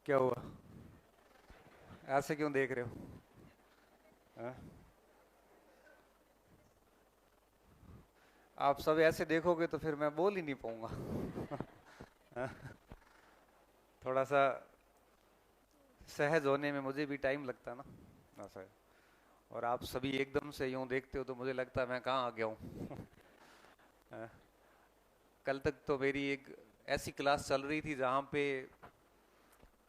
क्या हुआ? ऐसे क्यों देख रहे हो? हाँ? आप सब ऐसे देखोगे तो फिर मैं बोल ही नहीं पाऊंगा। हाँ? थोड़ा सा सहज होने में मुझे भी टाइम लगता है ना, ऐसा है। और आप सभी एकदम से यूं देखते हो तो मुझे लगता है मैं कहाँ आ गया हूँ। हाँ? कल तक तो मेरी एक ऐसी क्लास चल रही थी जहाँ पे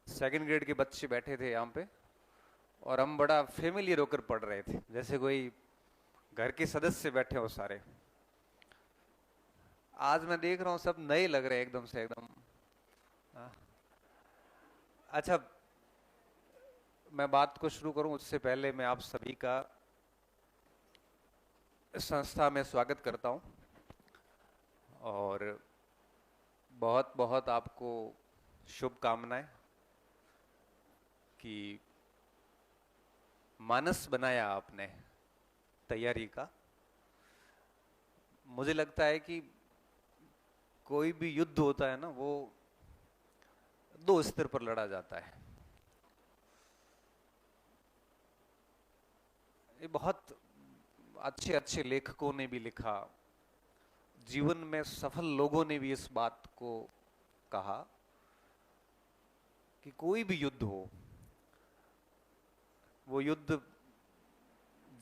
सेकंड ग्रेड के बच्चे बैठे थे यहाँ पे, और हम बड़ा फेमिलियर होकर पढ़ रहे थे, जैसे कोई घर के सदस्य बैठे हो सारे। आज मैं देख रहा हूँ सब नए लग रहे हैं एकदम से एकदम। हाँ। अच्छा, मैं बात को शुरू करूं उससे पहले मैं आप सभी का इस संस्था में स्वागत करता हूं, और बहुत बहुत आपको शुभकामनाएं कि मानस बनाया आपने तैयारी का। मुझे लगता है कि कोई भी युद्ध होता है ना, वो दो स्तर पर लड़ा जाता है। ये बहुत अच्छे अच्छे लेखकों ने भी लिखा, जीवन में सफल लोगों ने भी इस बात को कहा कि कोई भी युद्ध हो, वो युद्ध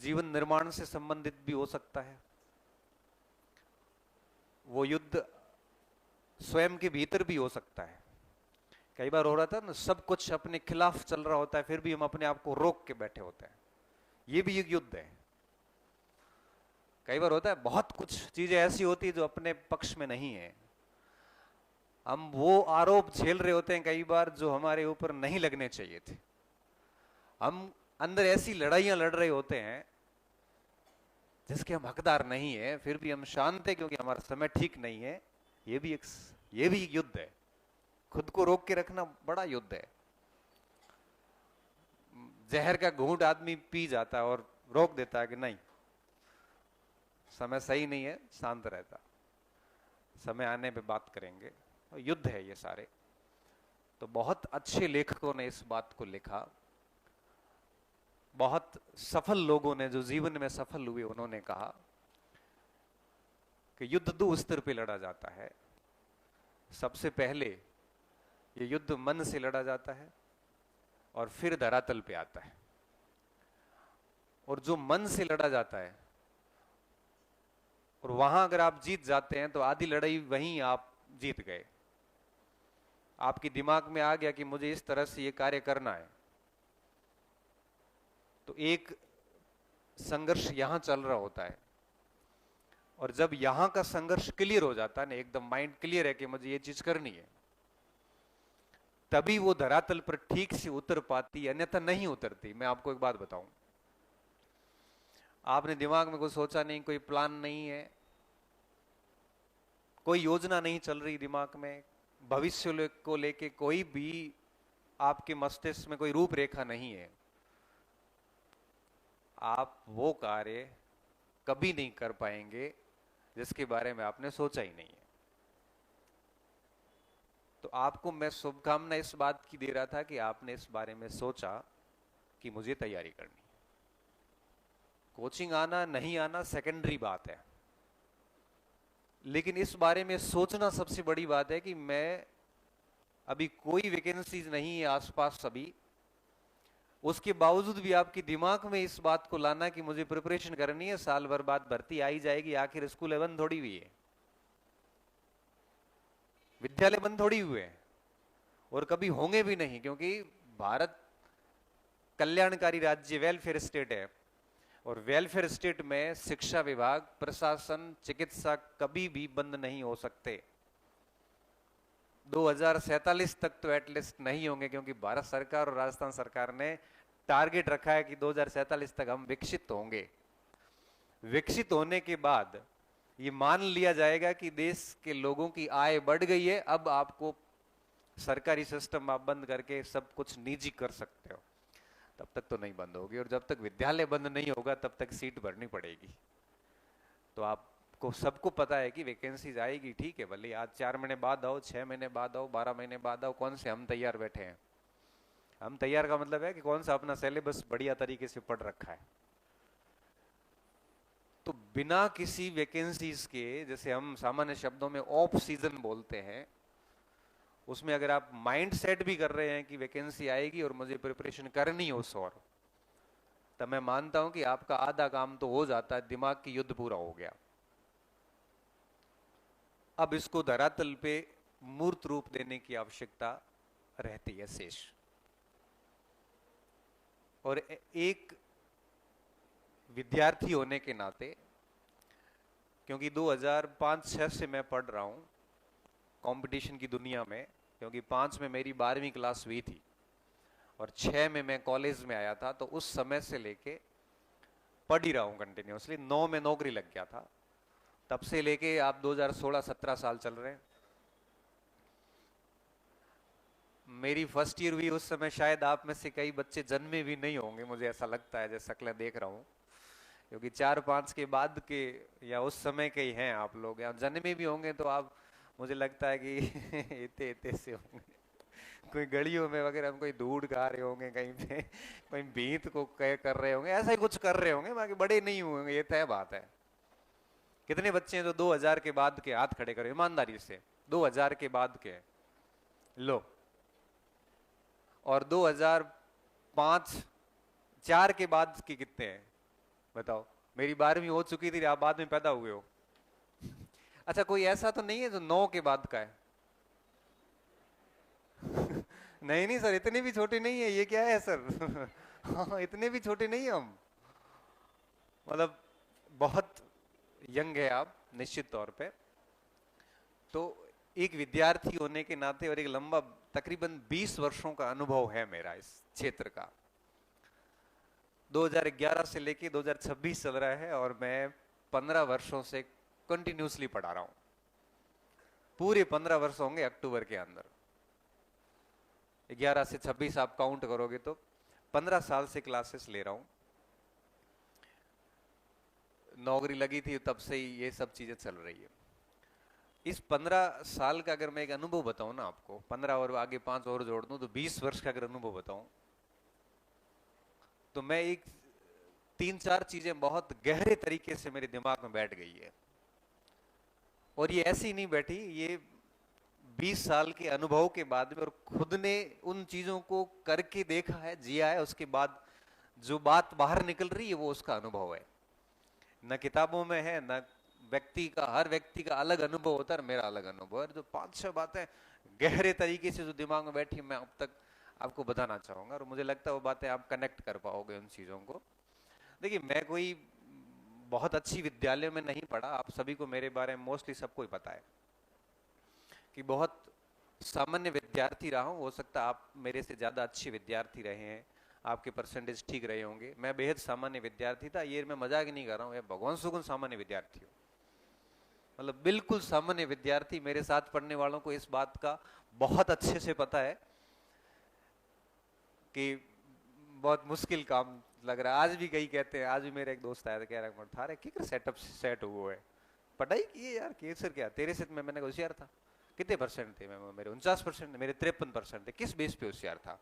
जीवन निर्माण से संबंधित भी हो सकता है, वो युद्ध स्वयं के भीतर भी हो सकता है। कई बार हो रहा था ना, सब कुछ अपने खिलाफ चल रहा होता है, फिर भी हम अपने आप को रोक के बैठे होते हैं। ये भी एक युद्ध है। कई बार होता है बहुत कुछ चीजें ऐसी होती है जो अपने पक्ष में नहीं है, हम वो आरोप झेल रहे होते हैं कई बार जो हमारे ऊपर नहीं लगने चाहिए थे। हम अंदर ऐसी लड़ाइयां लड़ रहे होते हैं जिसके हम हकदार नहीं है, फिर भी हम शांत है क्योंकि हमारा समय ठीक नहीं है। ये भी एक ये भी एक युद्ध है। खुद को रोक के रखना बड़ा युद्ध है। जहर का घूंट आदमी पी जाता है और रोक देता है कि नहीं, समय सही नहीं है, शांत रहता, समय आने पे बात करेंगे। तो युद्ध है ये सारे। तो बहुत अच्छे लेखकों ने इस बात को लिखा, बहुत सफल लोगों ने जो जीवन में सफल हुए उन्होंने कहा कि युद्ध दो स्तर पे लड़ा जाता है। सबसे पहले ये युद्ध मन से लड़ा जाता है और फिर धरातल पे आता है। और जो मन से लड़ा जाता है, और वहां अगर आप जीत जाते हैं तो आधी लड़ाई वहीं आप जीत गए। आपके दिमाग में आ गया कि मुझे इस तरह से ये कार्य करना है, तो एक संघर्ष यहां चल रहा होता है। और जब यहां का संघर्ष क्लियर हो जाता है ना, एकदम माइंड क्लियर है कि मुझे ये चीज करनी है, तभी वो धरातल पर ठीक से उतर पाती, अन्यथा नहीं उतरती। मैं आपको एक बात बताऊं, आपने दिमाग में कुछ सोचा नहीं, कोई प्लान नहीं है, कोई योजना नहीं चल रही दिमाग में, भविष्य को लेके कोई भी आपके मस्तिष्क में कोई रूपरेखा नहीं है, आप वो कार्य कभी नहीं कर पाएंगे जिसके बारे में आपने सोचा ही नहीं है। तो आपको मैं शुभकामना इस बात की दे रहा था कि आपने इस बारे में सोचा कि मुझे तैयारी करनी। कोचिंग आना नहीं आना सेकेंडरी बात है, लेकिन इस बारे में सोचना सबसे बड़ी बात है कि मैं अभी कोई वैकेंसीज नहीं है आसपास अभी, उसके बावजूद भी आपके दिमाग में इस बात को लाना कि मुझे प्रिपरेशन करनी है, साल भर बाद भर्ती आई जाएगी, आखिर स्कूल बंद थोड़ी हुई है, विद्यालय बंद थोड़ी हुए हैं, और कभी होंगे भी नहीं, क्योंकि भारत कल्याणकारी राज्य, वेलफेयर स्टेट है। और वेलफेयर स्टेट में शिक्षा विभाग, प्रशासन, चिकित्सा कभी भी बंद नहीं हो सकते। 2047 तक तो एटलीस्ट नहीं होंगे, क्योंकि भारत सरकार और राजस्थान सरकार ने टारगेट रखा है कि 2047 तक हम विकसित होंगे। विकसित होने के बाद ये मान लिया जाएगा कि देश के लोगों की आय बढ़ गई है, अब आपको सरकारी सिस्टम आप बंद करके सब कुछ निजी कर सकते हो। तब तक तो नहीं बंद होगी, और जब तक विद्यालय बंद नहीं होगा तब तक सीट भरनी पड़ेगी। तो आपको सबको पता है कि वैकेंसीज आएगी, ठीक है, भले आज 4 महीने बाद आओ, 6 महीने बाद आओ, 12 महीने बाद आओ, कौन से हम तैयार बैठे हैं। हम तैयार का मतलब है कि कौन सा अपना सिलेबस बढ़िया तरीके से पढ़ रखा है। तो बिना किसी वैकेंसीज के, जैसे हम सामान्य शब्दों में ऑफ सीजन बोलते हैं, उसमें अगर आप माइंड सेट भी कर रहे हैं कि वैकेंसी आएगी और मुझे प्रिपरेशन करनी है उस और, तब मैं मानता हूं कि आपका आधा काम तो हो जाता है, दिमाग की युद्ध पूरा हो गया। अब इसको धरातल पे मूर्त रूप देने की आवश्यकता रहती है शेष। और एक विद्यार्थी होने के नाते, क्योंकि 2005-06 से मैं पढ़ रहा हूं कंपटीशन की दुनिया में, क्योंकि 5 में मेरी 12वीं क्लास हुई थी और 6 में मैं कॉलेज में आया था, तो उस समय से लेके पढ़ ही रहा हूं कंटिन्यूसली। 9 में नौकरी लग गया था, तब से लेके आप 2016-17 साल चल रहे हैं। मेरी फर्स्ट ईयर हुई उस समय, शायद आप में से कई बच्चे जन्मे भी नहीं होंगे, मुझे ऐसा लगता है जैसे शक्लें देख रहा हूं, क्योंकि 4-5 के बाद के या उस समय के ही हैं आप लोग, या जन्मे भी होंगे तो आप, मुझे लगता है कि इतने इतने से होंगे, कोई गलियों में वगैरह हम कोई धूड़ खा रहे होंगे कहीं पे, कोई भीत को कर रहे होंगे, ऐसा ही कुछ कर रहे होंगे, बाकी बड़े नहीं हुए होंगे, ये तय बात है। कितने बच्चे हैं जो 2000 के बाद के, हाथ खड़े करो ईमानदारी से, 2000 के बाद के लो, और 2005-04 के बाद के कितने हैं बताओ। मेरी 12वीं हो चुकी थी, आप बाद में पैदा हुए हो। अच्छा, कोई ऐसा तो नहीं है जो 9 के बाद का है? नहीं नहीं सर, इतने भी छोटे नहीं है, ये क्या है सर? हाँ, इतने भी छोटे नहीं है हम, मतलब बहुत यंग है आप निश्चित तौर पे। तो एक विद्यार्थी होने के नाते और एक लंबा तकरीबन 20 वर्षों का अनुभव है मेरा इस क्षेत्र का, 2011 से लेके 2026 चल रहा है, और मैं 15 वर्षों से कंटिन्यूसली पढ़ा रहा हूं। पूरे 15 वर्ष होंगे अक्टूबर के अंदर, 11 से 26 आप काउंट करोगे तो 15 साल से क्लासेस ले रहा हूं। नौकरी लगी थी तब से ही ये सब चीजें चल रही है। इस 15 साल का अगर मैं एक अनुभव बताऊं ना आपको, 15 और आगे 5 और जोड़ दूं तो 20 वर्ष का अगर अनुभव बताऊं, तो मैं एक 3-4 चीजें बहुत गहरे तरीके से मेरे दिमाग में बैठ गई है। और ये ऐसी नहीं बैठी, ये 20 साल के अनुभव के बाद में, और खुद ने उन चीजों को करके देखा है, जिया है, उसके बाद जो बात बाहर निकल रही है वो उसका अनुभव है। न किताबों में है, न व्यक्ति का, हर व्यक्ति का अलग अनुभव होता है, मेरा अलग अनुभव है। जो 5-6 बातें गहरे तरीके से जो दिमाग में बैठी, मैं अब तक आपको बताना चाहूंगा, और मुझे लगता है वो बातें आप कनेक्ट कर पाओगे उन चीजों को। देखिए, मैं कोई बहुत अच्छी विद्यालय में नहीं पढ़ा, आप सभी को मेरे बारे में मोस्टली सबको ही पता है कि बहुत सामान्य विद्यार्थी रहा हूं। हो सकता है आप मेरे से ज्यादा अच्छे विद्यार्थी रहे हैं, आपके परसेंटेज ठीक रहे होंगे। मैं बेहद सामान्य विद्यार्थी था, ये मैं मजाक नहीं कर रहा हूँ, भगवान सुगुन सामान्य विद्यार्थी हूँ, मतलब बिल्कुल सामान्य विद्यार्थी। मेरे साथ पढ़ने वालों को इस बात का बहुत अच्छे से पता है कि बहुत मुश्किल काम लग रहा है। आज भी कई कहते हैं, आज भी मेरा एक दोस्त आया था, कह रहा थारे किकर सेटअप सेट हुआ है, पढ़ाई की है यार, केसर क्या तेरे से? मैंने होशियार था। कितने परसेंट थे? मेरे 49%, मेरे 53% थे। किस बेस पे होशियार था?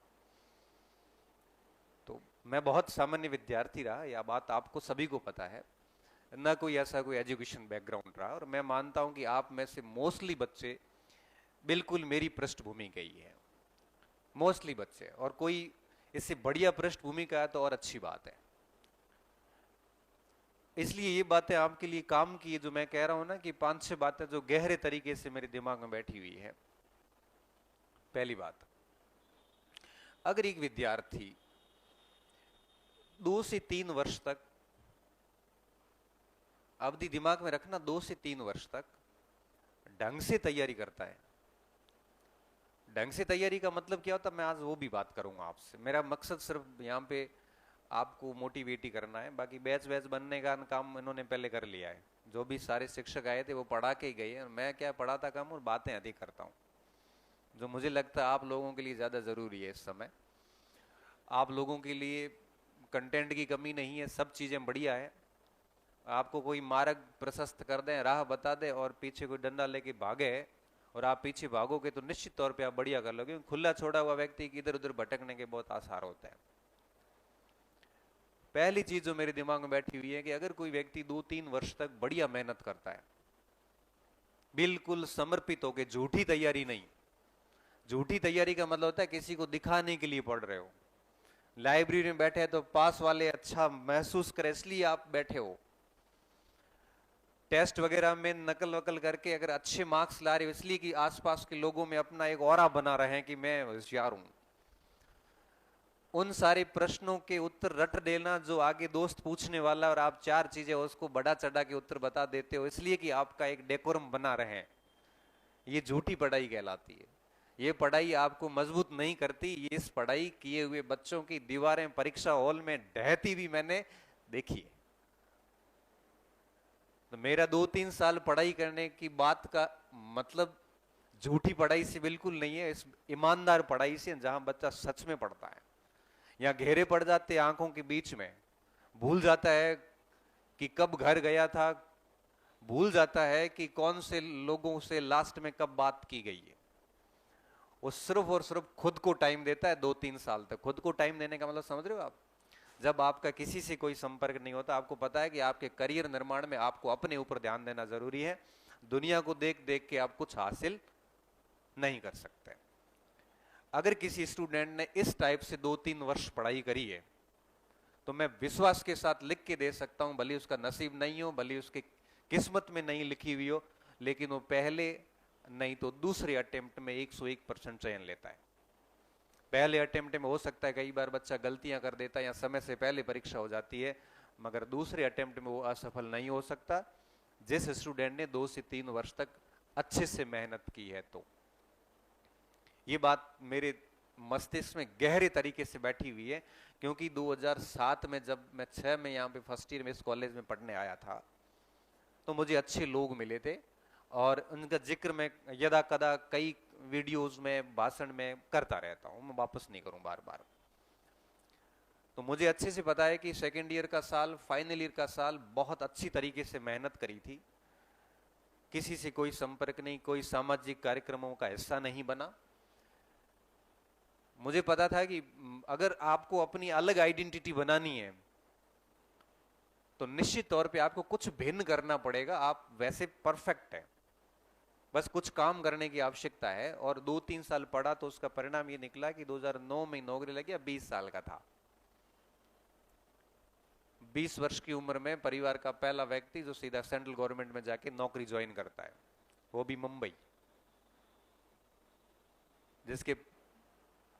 तो मैं बहुत सामान्य विद्यार्थी रहा, यह बात आपको सभी को पता है, ना कोई ऐसा कोई एजुकेशन बैकग्राउंड रहा। और मैं मानता हूं कि आप में से मोस्टली बच्चे बिल्कुल मेरी पृष्ठभूमि के ही है, मोस्टली बच्चे, और कोई इससे बढ़िया पृष्ठभूमि का है तो और अच्छी बात है। इसलिए ये बातें आपके लिए काम की है, जो मैं कह रहा हूं ना कि 5-6 बातें जो गहरे तरीके से मेरे दिमाग में बैठी हुई है। पहली बात, अगर एक विद्यार्थी 2 से 3 वर्ष तक, अवधि दिमाग में रखना, 2 से 3 वर्ष तक ढंग से तैयारी करता है। ढंग से तैयारी का मतलब क्या होता है, मैं आज वो भी बात करूंगा आपसे। मेरा मकसद सिर्फ यहाँ पे आपको मोटिवेट ही करना है, बाकी बैच बैच बनने का काम इन्होंने पहले कर लिया है। जो भी सारे शिक्षक आए थे वो पढ़ा के ही गए हैं, मैं क्या पढ़ाता कम और बातें अधिक करता हूँ, जो मुझे लगता है आप लोगों के लिए ज्यादा जरूरी है इस समय। आप लोगों के लिए कंटेंट की कमी नहीं है, सब चीजें बढ़िया है। आपको कोई मार्ग प्रशस्त कर दे, राह बता दे, और पीछे कोई डंडा लेके भागे और आप पीछे भागोगे तो निश्चित तौर पे आप बढ़िया कर लोगे। खुला छोड़ा हुआ व्यक्ति की इधर उधर भटकने के बहुत आसार होता है। पहली चीज जो मेरे दिमाग में बैठी हुई है कि अगर कोई व्यक्ति 2-3 वर्ष तक बढ़िया मेहनत करता है, बिल्कुल समर्पित होकर, झूठी तैयारी नहीं। झूठी तैयारी का मतलब होता है किसी को दिखाने के लिए पढ़ रहे हो। लाइब्रेरी में बैठे हैं तो पास वाले अच्छा महसूस करें इसलिए आप बैठे हो। टेस्ट वगैरह में नकल वकल करके अगर अच्छे मार्क्स ला रहे हो इसलिए कि आसपास के लोगों में अपना एक ऑरा बना रहे हैं कि मैं होशियार हूं। उन सारे प्रश्नों के उत्तर रट देना जो आगे दोस्त पूछने वाला और आप 4 चीजें उसको बड़ा चढ़ा के उत्तर बता देते हो इसलिए कि आपका एक डेकोरम बना रहे हैं, ये झूठी पढ़ाई कहलाती है। ये पढ़ाई आपको मजबूत नहीं करती। इस पढ़ाई किए हुए बच्चों की दीवारें परीक्षा हॉल में ढहती भी मैंने देखी है। तो मेरा 2-3 साल पढ़ाई करने की बात का मतलब झूठी पढ़ाई से बिल्कुल नहीं है, इस ईमानदार पढ़ाई से जहां बच्चा सच में पढ़ता है। या घेरे पड़ जाते आंखों के बीच में, भूल जाता है कि कब घर गया था, भूल जाता है कि कौन से लोगों से लास्ट में कब बात की गई है। वो सिर्फ और सिर्फ खुद को टाइम देता है 2-3 साल तक। खुद को टाइम देने का मतलब समझ रहे हो आप? जब आपका किसी से कोई संपर्क नहीं होता, आपको पता है कि आपके करियर निर्माण में आपको अपने ऊपर ध्यान देना जरूरी है। दुनिया को देख देख के आप कुछ हासिल नहीं कर सकते। अगर किसी स्टूडेंट ने इस टाइप से 2-3 वर्ष पढ़ाई करी है तो मैं विश्वास के साथ लिख के दे सकता हूं, भले उसका नसीब नहीं हो, भले उसकी किस्मत में नहीं लिखी हुई हो, लेकिन वो पहले नहीं तो दूसरे अटेम्प्ट में 101% चयन लेता है। पहले अटेम्प्ट में हो सकता है कई बार बच्चा गलतियां कर देता है या समय से पहले परीक्षा हो जाती है, मगर दूसरे अटेम्प्ट में वो असफल नहीं हो सकता जिस स्टूडेंट ने 2 से 3 वर्ष तक अच्छे से मेहनत की है। तो ये बात मेरे मस्तिष्क में गहरे तरीके से बैठी हुई है, क्योंकि 2007 में जब मैं 6 में यहाँ पे फर्स्ट ईयर में इस कॉलेज में पढ़ने आया था तो मुझे अच्छे लोग मिले थे और उनका जिक्र मैं यदा कदा कई वीडियोस में, भाषण में करता रहता हूं, मैं वापस नहीं करूं बार बार। तो मुझे अच्छे से पता है कि सेकेंड ईयर का साल, फाइनल ईयर का साल बहुत अच्छी तरीके से मेहनत करी थी। किसी से कोई संपर्क नहीं, कोई सामाजिक कार्यक्रमों का हिस्सा नहीं बना। मुझे पता था कि अगर आपको अपनी अलग आइडेंटिटी बनानी है तो निश्चित तौर पे आपको कुछ भिन्न करना पड़ेगा। आप वैसे परफेक्ट है, बस कुछ काम करने की आवश्यकता है। और 2-3 साल पढ़ा तो उसका परिणाम ये निकला कि 2009 में नौकरी लगी। 20 साल का था, 20 वर्ष की उम्र में परिवार का पहला व्यक्ति जो सीधा सेंट्रल गवर्नमेंट में जाके नौकरी ज्वाइन करता है, वो भी मुंबई, जिसके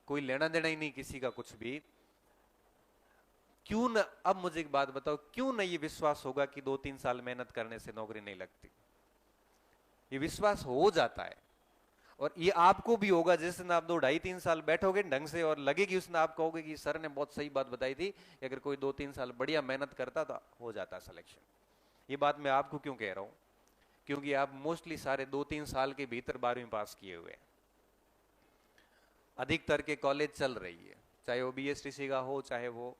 कोई लेना देना ही नहीं किसी का कुछ भी। क्यों न, अब मुझे एक बात बताओ, क्यों न ये विश्वास होगा कि 2-3 साल मेहनत करने से नौकरी नहीं लगती? ये विश्वास हो जाता है। और ये आपको भी होगा जिस दिन आप 2-2.5-3 साल बैठोगे ढंग से और लगेगी उस दिन आप कहोगे कि सर ने बहुत सही बात बताई थी, अगर कोई 2-3 साल बढ़िया मेहनत करता तो हो जाता सिलेक्शन। ये बात मैं आपको क्यों कह रहा हूं? क्योंकि आप मोस्टली सारे 2-3 साल के भीतर 12वीं पास किए हुए हैं। अधिकतर के कॉलेज चल रही है, चाहे वो BSTC का हो, चाहे वो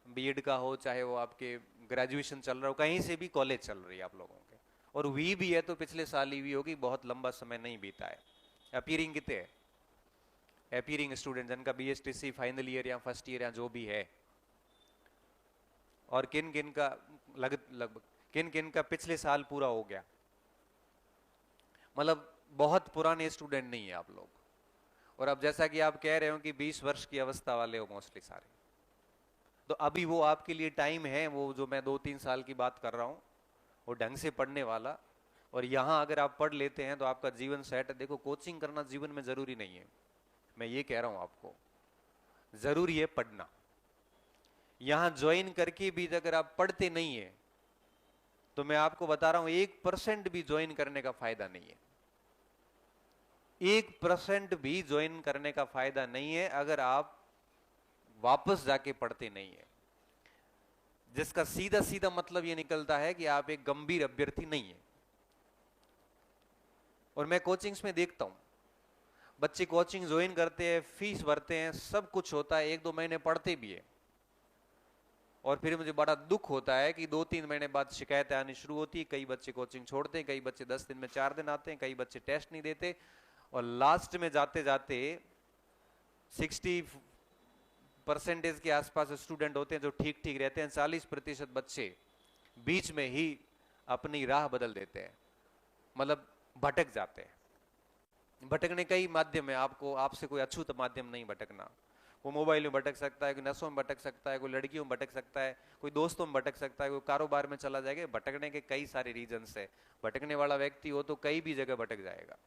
B.Ed का हो, चाहे वो आपके ग्रेजुएशन चल रहा हो, कहीं से भी कॉलेज चल रही है आप लोगों के। और हुई भी है तो पिछले साल ही हुई होगी, बहुत लंबा समय नहीं बीता है। अपीयरिंग कितने है? अपीयरिंग स्टूडेंट जिनका BSTC फाइनल ईयर या फर्स्ट ईयर या जो भी है, और किन किन का लगभग किन किन का पिछले साल पूरा हो गया, मतलब बहुत पुराने स्टूडेंट नहीं है आप लोग। और अब जैसा कि आप कह रहे हो कि 20 वर्ष की अवस्था वाले हो मोस्टली सारे, तो अभी वो आपके लिए टाइम है, वो जो मैं 2-3 साल की बात कर रहा हूं, वो ढंग से पढ़ने वाला। और यहां अगर आप पढ़ लेते हैं तो आपका जीवन सेट है। देखो, कोचिंग करना जीवन में जरूरी नहीं है, मैं ये कह रहा हूं आपको, जरूरी है पढ़ना। यहां ज्वाइन करके भी अगर आप पढ़ते नहीं है तो मैं आपको बता रहा हूं 1% भी ज्वाइन करने का फायदा नहीं है। 1% भी ज्वाइन करने का फायदा नहीं है अगर आप वापस जाके पढ़ते नहीं है, जिसका सीधा सीधा मतलब यह निकलता है कि आप एक गंभीर अभ्यर्थी नहीं है। और मैं कोचिंग्स में देखता हूं, बच्चे कोचिंग ज्वाइन करते हैं, फीस भरते हैं, सब कुछ होता है, 1-2 महीने पढ़ते भी है, और फिर मुझे बड़ा दुख होता है कि 2-3 महीने बाद शिकायतें आनी शुरू होती है। कई बच्चे कोचिंग छोड़ते हैं, कई बच्चे 10 दिन में 4 दिन आते हैं, कई बच्चे टेस्ट नहीं देते, और लास्ट में जाते जाते 60% के आसपास स्टूडेंट होते हैं जो ठीक ठीक रहते हैं, 40% बच्चे बीच में ही अपनी राह बदल देते हैं, मतलब भटक जाते हैं। भटकने कई माध्यम है, आपको आपसे कोई अछूत माध्यम नहीं भटकना। वो मोबाइल में भटक सकता है, कोई नशों में भटक सकता है, कोई लड़कियों में भटक सकता है, कोई दोस्तों में भटक सकता है, कोई कारोबार में चला जाएगा। भटकने के कई सारे रीजंस है। भटकने वाला व्यक्ति हो तो कई भी जगह भटक जाएगा।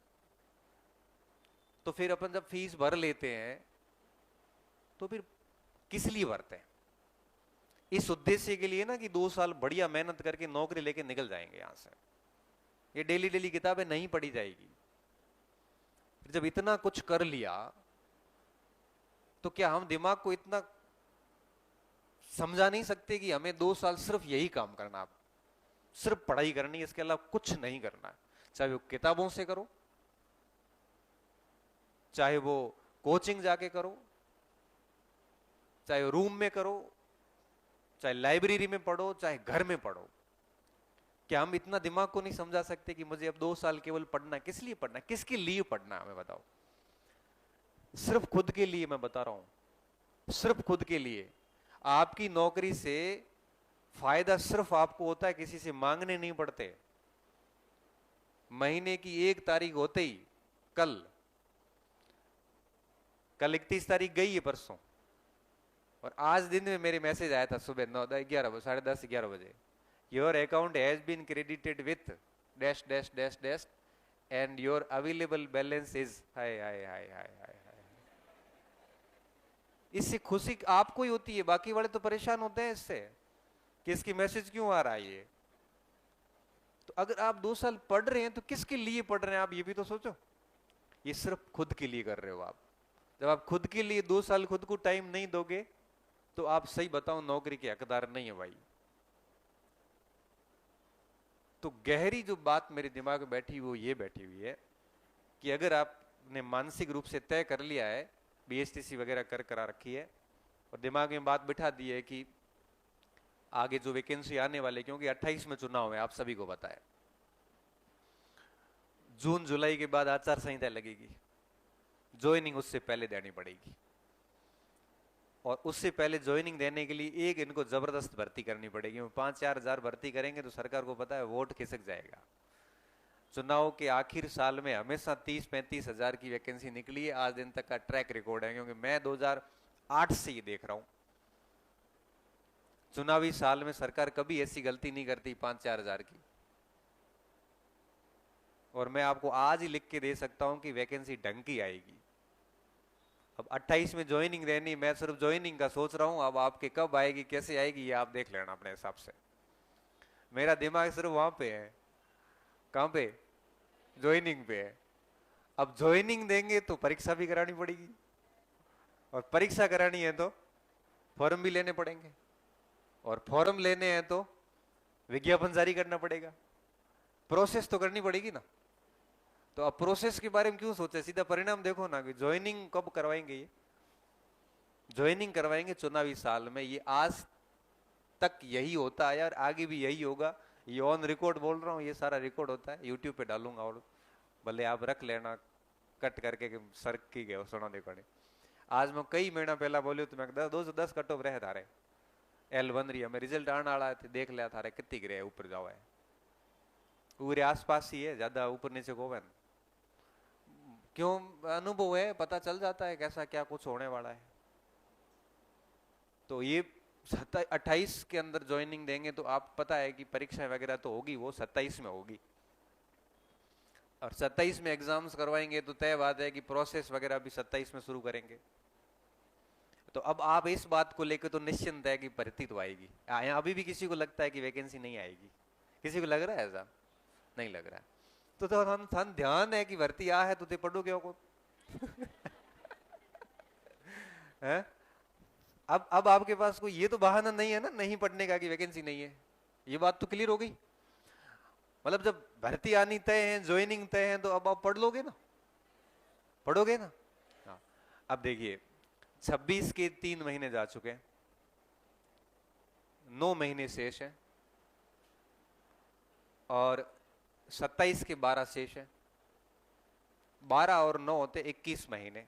तो फिर अपन जब फीस भर लेते हैं तो फिर किस लिए भरते हैं? इस उद्देश्य के लिए ना कि 2 साल बढ़िया मेहनत करके नौकरी लेके निकल जाएंगे यहां से। ये डेली डेली किताबें नहीं पढ़ी जाएगी। फिर जब इतना कुछ कर लिया तो क्या हम दिमाग को इतना समझा नहीं सकते कि हमें 2 साल सिर्फ यही काम करना, आप सिर्फ पढ़ाई करनी है, इसके अलावा कुछ नहीं करना है। चाहे वो किताबों से करो, चाहे वो कोचिंग जाके करो, चाहे रूम में करो, चाहे लाइब्रेरी में पढ़ो, चाहे घर में पढ़ो। क्या हम इतना दिमाग को नहीं समझा सकते कि मुझे अब 2 साल केवल पढ़ना है? किस लिए पढ़ना है, किसके लिए पढ़ना है, हमें बताओ। सिर्फ खुद के लिए मैं बता रहा हूं, सिर्फ खुद के लिए। आपकी नौकरी से फायदा सिर्फ आपको होता है, किसी से मांगने नहीं पड़ते। महीने की 1 तारीख होते ही, कल 31 तारीख गई है परसों, और आज दिन में मेरे मैसेज आया था सुबह 9-11 साढ़े 10-11 बजे, your account has been credited with dash dash dash dash and your available balance is hi hi hi hi hi. इससे खुशी आपको ही होती है, बाकी वाले तो परेशान होते हैं इससे कि इसकी मैसेज क्यों आ रहा है ये। तो अगर आप 2 साल पढ़ रहे हैं तो किसके लिए पढ़ रहे हैं आप, ये भी तो सोचो। ये सिर्फ खुद के लिए कर रहे हो आप। जब आप खुद के लिए 2 साल खुद को टाइम नहीं दोगे तो आप, सही बताओ, नौकरी के हकदार नहीं है भाई। तो गहरी जो बात मेरे दिमाग में बैठी वो ये बैठी हुई है कि अगर आपने मानसिक रूप से तय कर लिया है, बीएसटीसी वगैरह करा रखी है, और दिमाग में बात बिठा दी है कि आगे जो वैकेंसी आने वाले, क्योंकि 28 में चुनाव है, आप सभी को पता है, जून जुलाई के बाद आचार संहिता लगेगी, ज्वाइनिंग उससे पहले देनी पड़ेगी, और उससे पहले ज्वाइनिंग देने के लिए एक इनको जबरदस्त भर्ती करनी पड़ेगी। 5-4 हजार भर्ती करेंगे तो सरकार को पता है वोट खिसक जाएगा। चुनाव के आखिर साल में हमेशा 30-35 हजार की वैकेंसी निकली है, आज दिन तक का ट्रैक रिकॉर्ड है, क्योंकि मैं 2008 से ये देख रहा हूं। चुनावी साल में सरकार कभी ऐसी गलती नहीं करती 5-4 हजार की। और मैं आपको आज ही लिख के दे सकता हूं कि वैकेंसी ढंग की आएगी। अब 28 में ज्वाइनिंग देनी, मैं सिर्फ ज्वाइनिंग का सोच रहा हूं, अब आपके कब आएगी, कैसे आएगी, ये आप देख लेना अपने हिसाब से। मेरा दिमाग सिर्फ वहां पे है। कहां पे? ज्वाइनिंग पे है। अब ज्वाइनिंग देंगे तो परीक्षा भी करानी पड़ेगी, और परीक्षा करानी है तो फॉर्म भी लेने पड़ेंगे, और फॉर्म लेने हैं तो विज्ञापन जारी करना पड़ेगा। प्रोसेस तो करनी पड़ेगी ना। तो अब प्रोसेस के बारे में क्यों सोचे, सीधा परिणाम देखो ना कि ज्वाइनिंग कब करवाएंगे। ये ज्वाइनिंग करवाएंगे चुनावी साल में। ये आज तक यही होता है और आगे भी यही होगा। ये ऑन रिकॉर्ड बोल रहा हूँ, ये सारा रिकॉर्ड होता है, यूट्यूब पे डालूंगा, और भले आप रख लेना कट करके कि सर की गए सुना देखो। आज मैं कई महीना पहला बोलियो तो मैं 10 कट ऑफ रहे थारे L1 रही हमें रिजल्ट आने वाला है, देख लिया थारे कितनी गिरे ऊपर जाओ है, पूरे आसपास ही है, ज्यादा ऊपर नीचे को है। क्यों? अनुभव है, पता चल जाता है कैसा क्या कुछ होने वाला है। तो ये 28 के अंदर ज्वाइनिंग देंगे तो आप पता है कि परीक्षा वगैरह तो होगी, वो 27 में होगी, और 27 में एग्जाम्स करवाएंगे तो तय बात है कि प्रोसेस वगैरह भी 27 में शुरू करेंगे। तो अब आप इस बात को लेकर तो निश्चिंत है कि भर्ती तो आएगी। अभी भी किसी को लगता है कि वैकेंसी नहीं आएगी? किसी को लग रहा है ऐसा? नहीं लग रहा है। तो हम ध्यान है कि भर्ती आ है तो ते पढ़ो क्या को है? अब आपके पास कोई ये तो बहाना नहीं है ना नहीं पढ़ने का कि वैकेंसी नहीं है। ये बात तो क्लियर हो गई। मतलब जब भर्ती आनी तय है, ज्वाइनिंग तय है, तो अब आप पढ़ लोगे ना, पढ़ोगे ना। हाँ। अब देखिए 26 के 3 महीने जा चुके हैं, 9 महीने शेष है और 27 के 12 शेष है। 12 और 9 होते 21 महीने।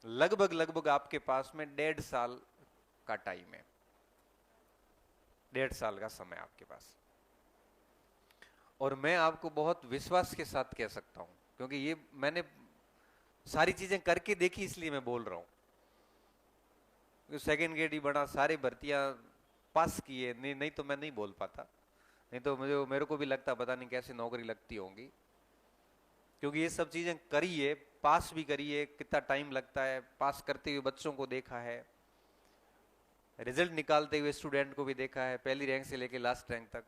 लगभग लगभग आपके पास में 1.5 साल का टाइम है, 1.5 साल का समय आपके पास। और मैं आपको बहुत विश्वास के साथ कह सकता हूं, क्योंकि ये मैंने सारी चीजें करके देखी, इसलिए मैं बोल रहा हूं। सेकेंड ग्रेड ही बना, सारी भर्तियां पास किए, नहीं तो मैं नहीं बोल पाता। नहीं तो मेरे को भी लगता पता नहीं कैसे नौकरी लगती होंगी, क्योंकि ये सब चीजें करी है, पास भी करी है। कितना टाइम लगता है, पास करते हुए बच्चों को देखा है, रिजल्ट निकालते हुए स्टूडेंट को भी देखा है, पहली रैंक से लेके लास्ट रैंक तक।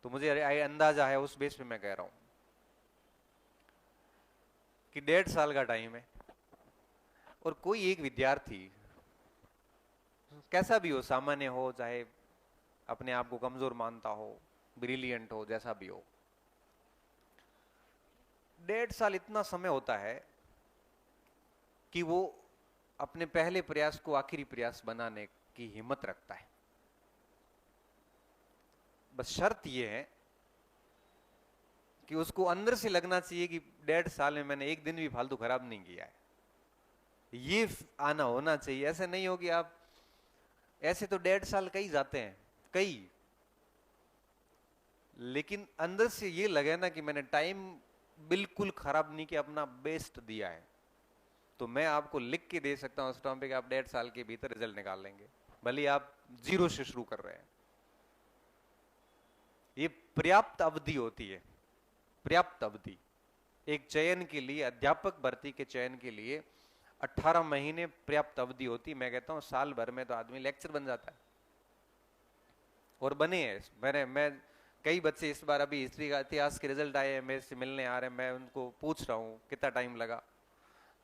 तो मुझे अंदाजा है, उस बेस पे मैं कह रहा हूं कि 1.5 साल का टाइम है। और कोई एक विद्यार्थी कैसा भी हो, सामान्य हो चाहे अपने आप को कमजोर मानता हो, ब्रिलियंट हो, जैसा भी हो, 1.5 साल इतना समय होता है कि वो अपने पहले प्रयास को आखिरी प्रयास बनाने की हिम्मत रखता है। बस शर्त यह है कि उसको अंदर से लगना चाहिए कि 1.5 साल में मैंने एक दिन भी फालतू खराब नहीं किया है, ये आना होना चाहिए। ऐसे नहीं हो कि आप, ऐसे तो 1.5 साल कई जाते हैं कई, लेकिन अंदर से ये लगे ना कि मैंने टाइम बिल्कुल खराब नहीं किया, अपना बेस्ट दिया है। तो मैं आपको लिख के दे सकता हूं उस टाइम पे कि आप 1.5 साल के भीतर रिजल्ट निकाल लेंगे, भले आप 0 से शुरू कर रहे हैं। ये पर्याप्त अवधि होती है, पर्याप्त अवधि। एक चयन के लिए, अध्यापक भर्ती के चयन के लिए 18 महीने पर्याप्त अवधि होती है। मैं कहता हूं साल भर में तो आदमी लेक्चर बन जाता है, और बने हैं। मैं कई बच्चे इस बार अभी हिस्ट्री का, इतिहास के रिजल्ट आए हैं, मेरे से मिलने आ रहे हैं, मैं उनको पूछ रहा हूँ कितना टाइम लगा,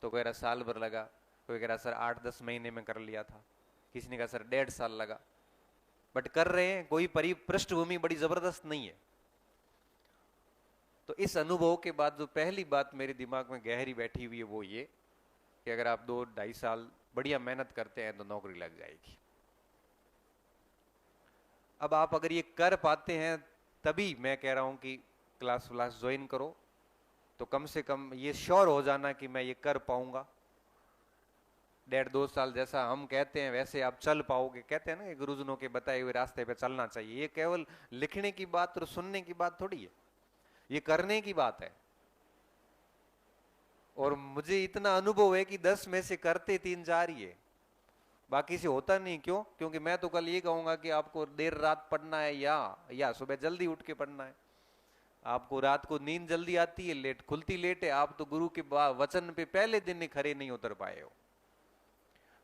तो कह रहा साल भर लगा, कोई कह रहा सर 8-10 महीने में कर लिया था, किसी ने कहा सर 1.5 साल लगा। बट कर रहे हैं, कोई पृष्ठभूमि बड़ी जबरदस्त नहीं है। तो इस अनुभव के बाद जो पहली बात मेरे दिमाग में गहरी बैठी हुई है वो ये कि अगर आप 2-2.5 साल बढ़िया मेहनत करते हैं तो नौकरी लग जाएगी। अब आप अगर ये कर पाते हैं तभी मैं कह रहा हूं कि क्लास ज्वाइन करो, तो कम से कम ये श्योर हो जाना कि मैं ये कर पाऊंगा। 1.5-2 साल जैसा हम कहते हैं वैसे आप चल पाओगे। कहते हैं ना गुरुजनों के बताए हुए रास्ते पे चलना चाहिए। ये केवल लिखने की बात और सुनने की बात थोड़ी है, ये करने की बात है। और मुझे इतना अनुभव है कि 10 में से करते 3-4 ही है, बाकी से होता नहीं। क्यों? क्योंकि मैं तो कल ये कहूंगा कि आपको देर रात पढ़ना है या सुबह जल्दी उठ के पढ़ना है। आपको रात को नींद जल्दी आती है, लेट खुलती लेट है, आप तो गुरु के वचन पे पहले दिन ही खरे नहीं उतर पाए हो।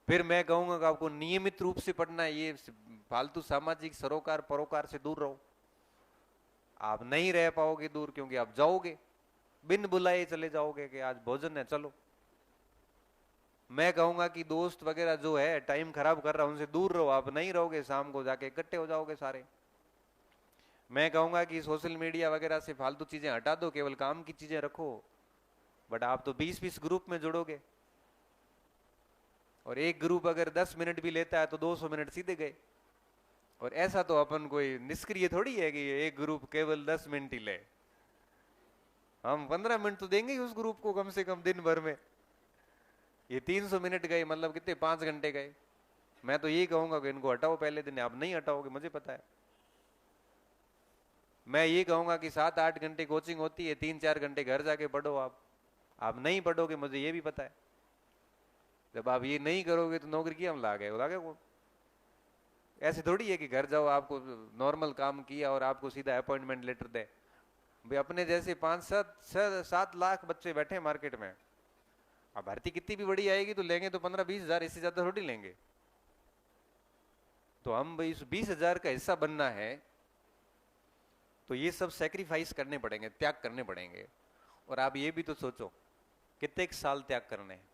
फिर मैं कहूंगा कि आपको नियमित रूप से पढ़ना है, ये फालतू सामाजिक सरोकार परोकार से दूर रहो। आप नहीं रह पाओगे दूर, क्योंकि आप जाओगे बिन बुलाए चले जाओगे कि आज भोजन है चलो। मैं कहूंगा कि दोस्त वगैरह जो है टाइम खराब कर रहा है उनसे दूर रहो, आप नहीं रहोगे शाम को जाके इकट्ठे हो जाओगे सारे। मैं कहूंगा कि सोशल मीडिया वगैरह से फालतू चीजें हटा दो, केवल काम की चीजें रखो। बट आप तो 20-20 ग्रुप में जुड़ोगे, और एक ग्रुप अगर 10 मिनट भी लेता है तो 200 मिनट सीधे गए। और ऐसा तो अपन कोई निष्क्रिय थोड़ी है कि एक ग्रुप केवल 10 मिनट ही ले। हम 15 मिनट तो देंगे ही उस ग्रुप को कम से कम दिन भर में। ये 300 मिनट गए, मतलब कितने, 5 घंटे गए। मैं तो यही कहूंगा कि इनको हटाओ पहले दिन। आप नहीं हटाओगे मुझे पता है। मैं ये कहूंगा कि 7-8 घंटे कोचिंग होती है, 3-4 घंटे घर जाके पढ़ो। आप नहीं पढ़ोगे मुझे ये भी पता है। जब आप ये नहीं करोगे तो नौकरी की हम लागे कौन? ऐसे थोड़ी है कि घर जाओ, आपको नॉर्मल काम किया और आपको सीधा अपॉइंटमेंट लेटर दे। भाई अपने जैसे 5-7 लाख बच्चे बैठे मार्केट में। अब भर्ती कितनी भी बड़ी आएगी तो लेंगे तो 15-20 हजार, इससे ज्यादा थोड़ी लेंगे। तो हम भाई इस 20 हजार का हिस्सा बनना है तो ये सब सेक्रीफाइस करने पड़ेंगे, त्याग करने पड़ेंगे। और आप ये भी तो सोचो कितने साल त्याग करने हैं?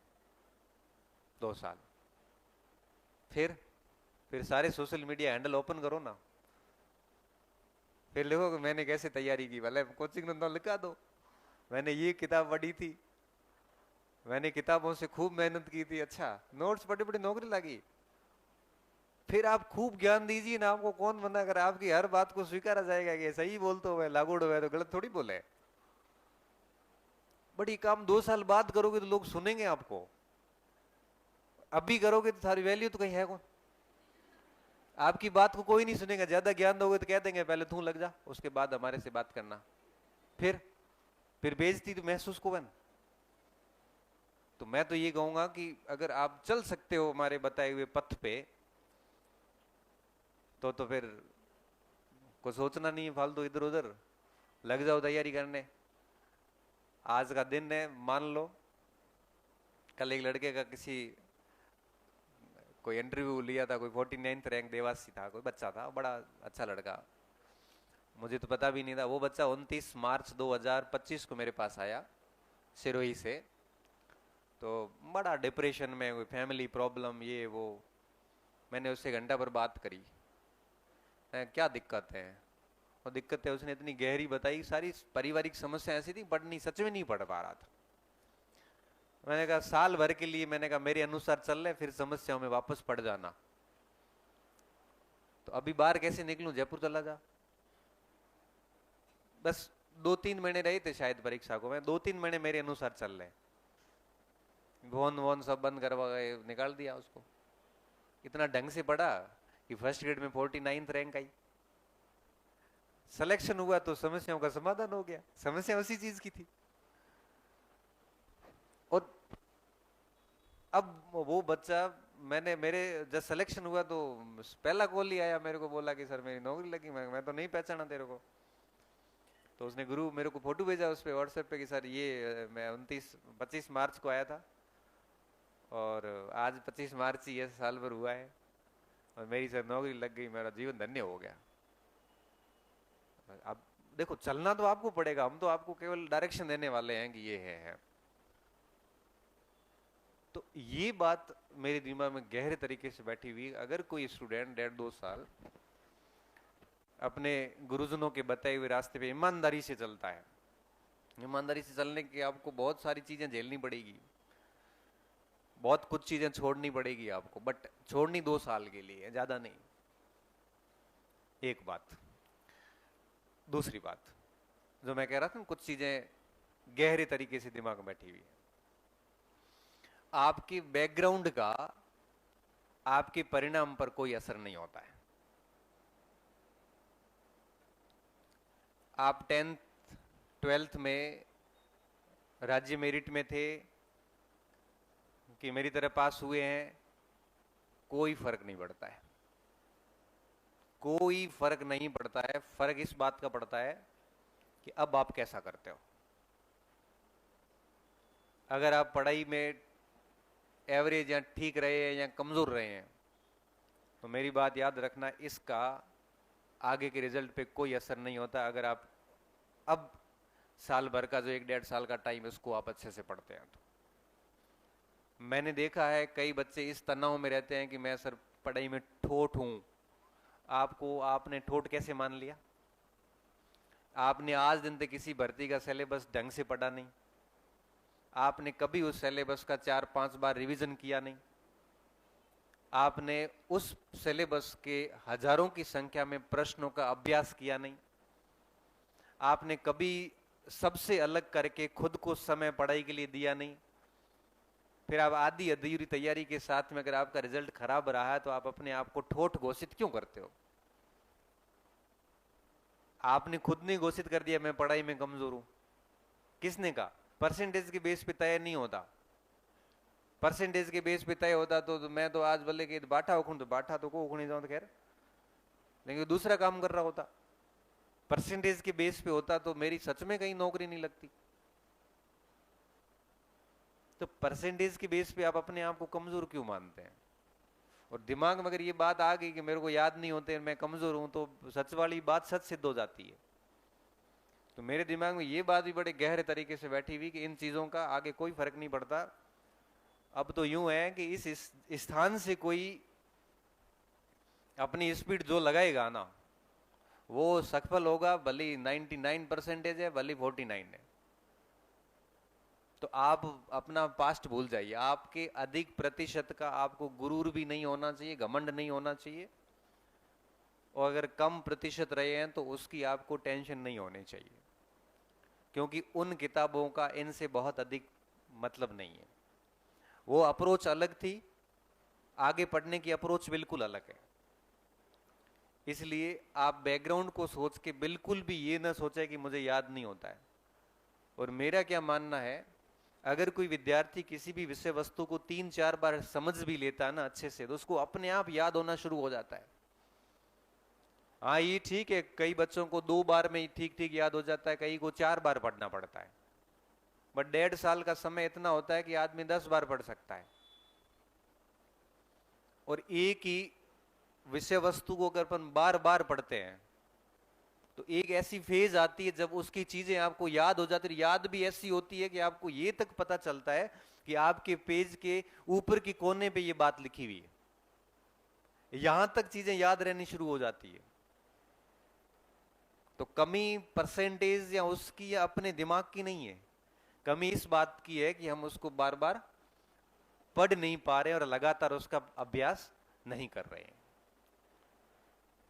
2 साल। फिर सारे सोशल मीडिया हैंडल ओपन करो ना, फिर लिखो कि मैंने कैसे तैयारी की। भले कोचिंग में तो लिखा दो मैंने ये किताब पढ़ी थी, मैंने किताबों से खूब मेहनत की थी। अच्छा, नोट्स पढ़े पढ़े नौकरी लगी। फिर आप खूब ज्ञान दीजिए ना, आपको कौन मना करे, आपकी हर बात को स्वीकारा जाएगा कि सही बोलते हुए लागू हुए तो गलत थोड़ी बोले। बड़ी काम 2 साल बाद करोगे तो लोग सुनेंगे आपको, अभी करोगे तो सारी वैल्यू तो कहीं है कौन, आपकी बात को कोई नहीं सुनेगा। ज्यादा ज्ञान दोगे तो कह देंगे पहले तू लग जा, उसके बाद हमारे से बात करना। फिर बेइज्जती तो महसूस को बन। तो मैं तो ये कहूंगा कि अगर आप चल सकते हो हमारे बताए हुए पथ पे, तो फिर कुछ सोचना नहीं है फालतू इधर उधर, लग जाओ तैयारी करने। आज का दिन है, मान लो कल एक लड़के का किसी कोई इंटरव्यू लिया था, कोई 49th रैंक देवासी था, कोई बच्चा था, बड़ा अच्छा लड़का, मुझे तो पता भी नहीं था। वो बच्चा 29 मार्च 2025 को मेरे पास आया सिरोही से, तो बड़ा डिप्रेशन में, कोई फैमिली प्रॉब्लम ये वो। मैंने उससे घंटा भर बात करी, क्या दिक्कत है, और दिक्कत है उसने इतनी गहरी बताई, सारी पारिवारिक समस्या ऐसी थी, पढ़ नहीं, सच में नहीं पढ़ पा रहा था। मैंने कहा साल भर के लिए, मैंने कहा मेरे अनुसार चल रहे, फिर समस्याओं में वापस पड़ जाना। तो अभी बाहर कैसे निकलूं, जयपुर चला जा। बस 2-3 महीने रहे थे शायद परीक्षा को, मैं 2-3 महीने मेरे अनुसार चल रहे, फोन वोन सब बंद करवा गए, निकाल दिया उसको। इतना ढंग से पढ़ा कि फर्स्ट ग्रेड में 49th रैंक आई, सिलेक्शन हुआ तो समस्याओं का समाधान हो गया। समस्या उसी चीज की थी। और अब वो बच्चा, मैंने मेरे जब सिलेक्शन हुआ तो पहला कॉल ही आया मेरे को, बोला कि सर मेरी नौकरी लगी। मैं तो नहीं पहचाना तेरे को। तो उसने गुरु मेरे को फोटो भेजा उस पे व्हाट्सएप पे कि सर ये मैं 25 मार्च को आया था और आज 25 मार्च ही ये साल भर हुआ है और मेरी सर नौकरी लग गई, मेरा जीवन धन्य हो गया। अब देखो चलना तो आपको पड़ेगा, हम तो आपको केवल डायरेक्शन देने वाले हैं कि ये है। तो ये बात मेरे दिमाग में गहरे तरीके से बैठी हुई। अगर कोई स्टूडेंट 1.5-2 साल अपने गुरुजनों के बताए हुए रास्ते पे ईमानदारी से चलता है, ईमानदारी से चलने की आपको बहुत सारी चीजें झेलनी पड़ेगी, बहुत कुछ चीजें छोड़नी पड़ेगी आपको, बट छोड़नी 2 साल के लिए, ज्यादा नहीं। एक बात। दूसरी बात जो मैं कह रहा था, कुछ चीजें गहरे तरीके से दिमाग में बैठी हुई है। आपके बैकग्राउंड का आपके परिणाम पर कोई असर नहीं होता है। आप 10th 12th में राज्य मेरिट में थे कि मेरी तरह पास हुए हैं, कोई फर्क नहीं पड़ता है, कोई फर्क नहीं पड़ता है। फर्क इस बात का पड़ता है कि अब आप कैसा करते हो। अगर आप पढ़ाई में एवरेज या ठीक रहे हैं या कमजोर रहे हैं, तो मेरी बात याद रखना, इसका आगे के रिजल्ट पे कोई असर नहीं होता। अगर आप अब साल भर का जो 1-1.5 साल का टाइम है उसको आप अच्छे से पढ़ते हैं तो। मैंने देखा है कई बच्चे इस तनाव में रहते हैं कि मैं सर पढ़ाई में ठोठ हूं। आपने ठोठ कैसे मान लिया? आपने आज दिन तक किसी भर्ती का सिलेबस ढंग से पढ़ा नहीं, आपने कभी उस सिलेबस का 4-5 बार रिवीजन किया नहीं, आपने उस सिलेबस के हजारों की संख्या में प्रश्नों का अभ्यास किया नहीं, आपने कभी सबसे अलग करके खुद को समय पढ़ाई के लिए दिया नहीं। फिर आप आधी अधूरी तैयारी के साथ में अगर आपका रिजल्ट खराब रहा है तो आप अपने आप को ठोठ घोषित क्यों करते हो? आपने खुद नहीं घोषित कर दिया मैं पढ़ाई में कमजोर हूं। किसने कहा? परसेंटेज के बेस पे तय नहीं होता। परसेंटेज के बेस पे तय होता तो मैं तो आज भले के बाठा उखूं तो बाठा तो को उखनी जाऊं तो खैर, लेकिन दूसरा काम कर रहा होता। परसेंटेज के बेस पे होता तो मेरी सच में कहीं नौकरी नहीं लगती। तो परसेंटेज के बेस पे आप अपने आप को कमजोर क्यों मानते हैं? और दिमाग में अगर ये बात आ गई कि मेरे को याद नहीं होते, मैं कमजोर हूं, तो सच वाली बात सच सिद्ध हो जाती है। तो मेरे दिमाग में ये बात भी बड़े गहरे तरीके से बैठी हुई कि इन चीजों का आगे कोई फर्क नहीं पड़ता। अब तो यूं है कि इस स्थान से कोई अपनी स्पीड जो लगाएगा ना वो सफल होगा, भले 99% है भले 49 है। तो आप अपना पास्ट भूल जाइए। आपके अधिक प्रतिशत का आपको गुरूर भी नहीं होना चाहिए, घमंड नहीं होना चाहिए, और अगर कम प्रतिशत रहे हैं तो उसकी आपको टेंशन नहीं होनी चाहिए, क्योंकि उन किताबों का इनसे बहुत अधिक मतलब नहीं है। वो अप्रोच अलग थी, आगे पढ़ने की अप्रोच बिल्कुल अलग है। इसलिए आप बैकग्राउंड को सोच के बिल्कुल भी ये ना सोचे कि मुझे याद नहीं होता है। और मेरा क्या मानना है, अगर कोई विद्यार्थी किसी भी विषय वस्तु को 3-4 बार समझ भी लेता है ना अच्छे से, तो उसको अपने आप याद होना शुरू हो जाता है। हाँ ये ठीक है, कई बच्चों को 2 बार में ठीक ठीक याद हो जाता है, कई को 4 बार पढ़ना पड़ता है, बट 1.5 साल का समय इतना होता है कि आदमी 10 बार पढ़ सकता है। और एक ही विषय वस्तु को अगर अपन बार बार पढ़ते हैं तो एक ऐसी फेज आती है जब उसकी चीजें आपको याद हो जाती है। याद भी ऐसी होती है कि आपको ये तक पता चलता है कि आपके पेज के ऊपर के कोने पे ये बात लिखी हुई है, यहां तक चीजें याद रहनी शुरू हो जाती है। तो कमी परसेंटेज या उसकी या अपने दिमाग की नहीं है, कमी इस बात की है कि हम उसको बार बार पढ़ नहीं पा रहे और लगातार उसका अभ्यास नहीं कर रहे हैं।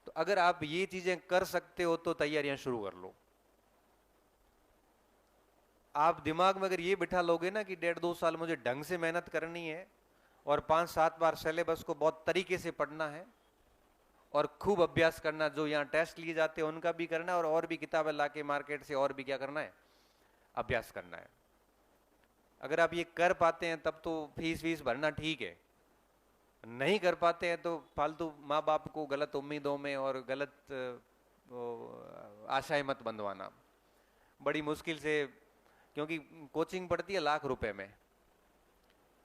तो अगर आप ये चीजें कर सकते हो तो तैयारियां शुरू कर लो। आप दिमाग में अगर ये बिठा लोगे ना कि 1.5-2 साल मुझे ढंग से मेहनत करनी है और 5-7 बार सिलेबस को बहुत तरीके से पढ़ना है और खूब अभ्यास करना, जो यहाँ टेस्ट लिए जाते हैं उनका भी करना है और भी किताबें लाके मार्केट से और भी क्या करना है, अभ्यास करना है। अगर आप ये कर पाते हैं तब तो फीस भरना ठीक है, नहीं कर पाते हैं तो फालतू माँ बाप को गलत उम्मीदों में और गलत आशाएं मत बंधवाना। बड़ी मुश्किल से, क्योंकि कोचिंग पड़ती है लाख रुपए में,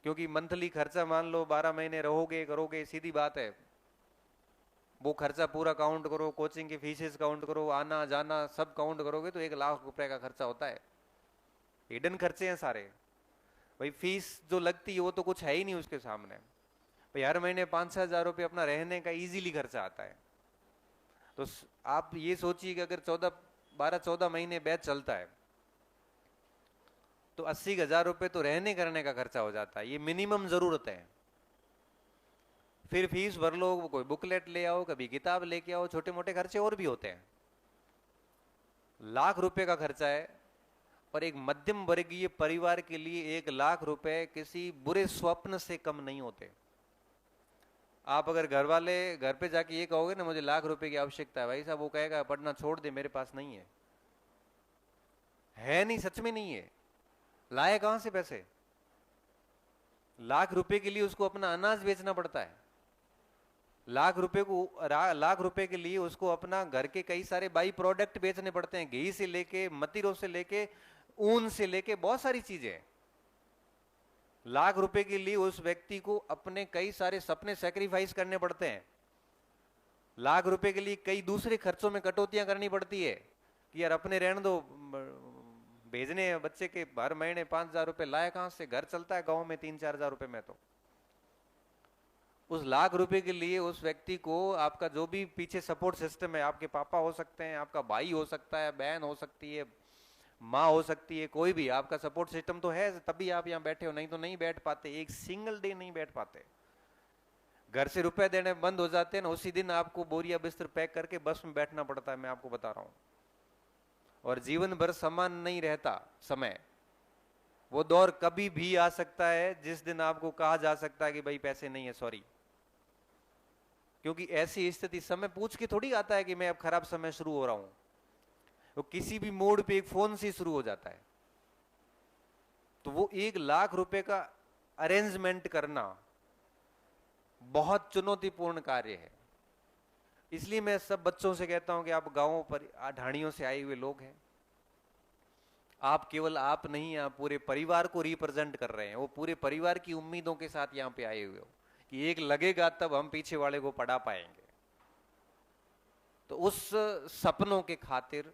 क्योंकि मंथली खर्चा मान लो 12 महीने रहोगे करोगे, सीधी बात है, वो खर्चा पूरा काउंट करो, कोचिंग की फीसेस काउंट करो, आना जाना सब काउंट करोगे तो 1 लाख रुपए का खर्चा होता है। हिडन खर्चे हैं सारे भाई। फीस जो लगती है वो तो कुछ है ही नहीं उसके सामने भाई। हर महीने 5-6 हजार रुपये अपना रहने का इजीली खर्चा आता है। तो आप ये सोचिए कि अगर 12-14 महीने बैच चलता है तो 80,000 रुपये तो रहने करने का खर्चा हो जाता है, ये मिनिमम जरूरत है। फिर फीस भर लो, कोई बुकलेट ले आओ, कभी किताब लेके आओ, छोटे मोटे खर्चे और भी होते हैं। लाख रुपए का खर्चा है और एक मध्यम वर्गीय परिवार के लिए 1 लाख रुपए किसी बुरे स्वप्न से कम नहीं होते। आप अगर घर वाले घर पे जाके ये कहोगे ना मुझे लाख रुपए की आवश्यकता है, भाई साहब वो कहेगा पढ़ना छोड़ दे, मेरे पास नहीं है नहीं, सच में नहीं है, लाए कहां से पैसे। लाख रुपए के लिए उसको अपना अनाज बेचना पड़ता है, लाख रुपए के लिए उसको अपना घर के कई सारे बाई प्रोडक्ट बेचने पड़ते हैं, घी से लेके मतीरों से लेके ऊन से लेके बहुत सारी चीजें। लाख रुपए के लिए उस व्यक्ति को अपने कई सारे सपने सैक्रिफाइस करने पड़ते हैं। लाख रुपए के लिए कई दूसरे खर्चों में कटौतियां करनी पड़ती है कि यार अपने रहने दो, भेजने बच्चे के हर महीने 5,000 रुपए लाए कहां से, घर चलता है गांव में 3-4 हजार रुपए में। तो उस लाख रुपए के लिए उस व्यक्ति को आपका जो भी पीछे सपोर्ट सिस्टम है, आपके पापा हो सकते हैं, आपका भाई हो सकता है, बहन हो सकती है, माँ हो सकती है, कोई भी आपका सपोर्ट सिस्टम तो है, तभी आप यहाँ बैठे हो, नहीं तो नहीं बैठ पाते, एक सिंगल डे नहीं बैठ पाते। घर से रुपए देने बंद हो जाते हैं ना, उसी दिन आपको बोरिया बिस्तर पैक करके बस में बैठना पड़ता है, मैं आपको बता रहा हूं। और जीवन भर समान नहीं रहता समय, वो दौर कभी भी आ सकता है जिस दिन आपको कहा जा सकता है कि भाई पैसे नहीं है, सॉरी। क्योंकि ऐसी स्थिति समय पूछ के थोड़ी आता है कि मैं अब खराब समय शुरू हो रहा हूं, वो किसी भी मोड पे एक फोन से शुरू हो जाता है। तो वो 1 लाख रुपए का अरेंजमेंट करना बहुत चुनौतीपूर्ण कार्य है। इसलिए मैं सब बच्चों से कहता हूं कि आप गांवों पर ढाणियों से आए हुए लोग हैं, आप केवल आप नहीं, आप पूरे परिवार को रिप्रेजेंट कर रहे हैं, वो पूरे परिवार की उम्मीदों के साथ यहां पे आए हुए हो कि एक लगेगा तब हम पीछे वाले को पढ़ा पाएंगे। तो उस सपनों के खातिर,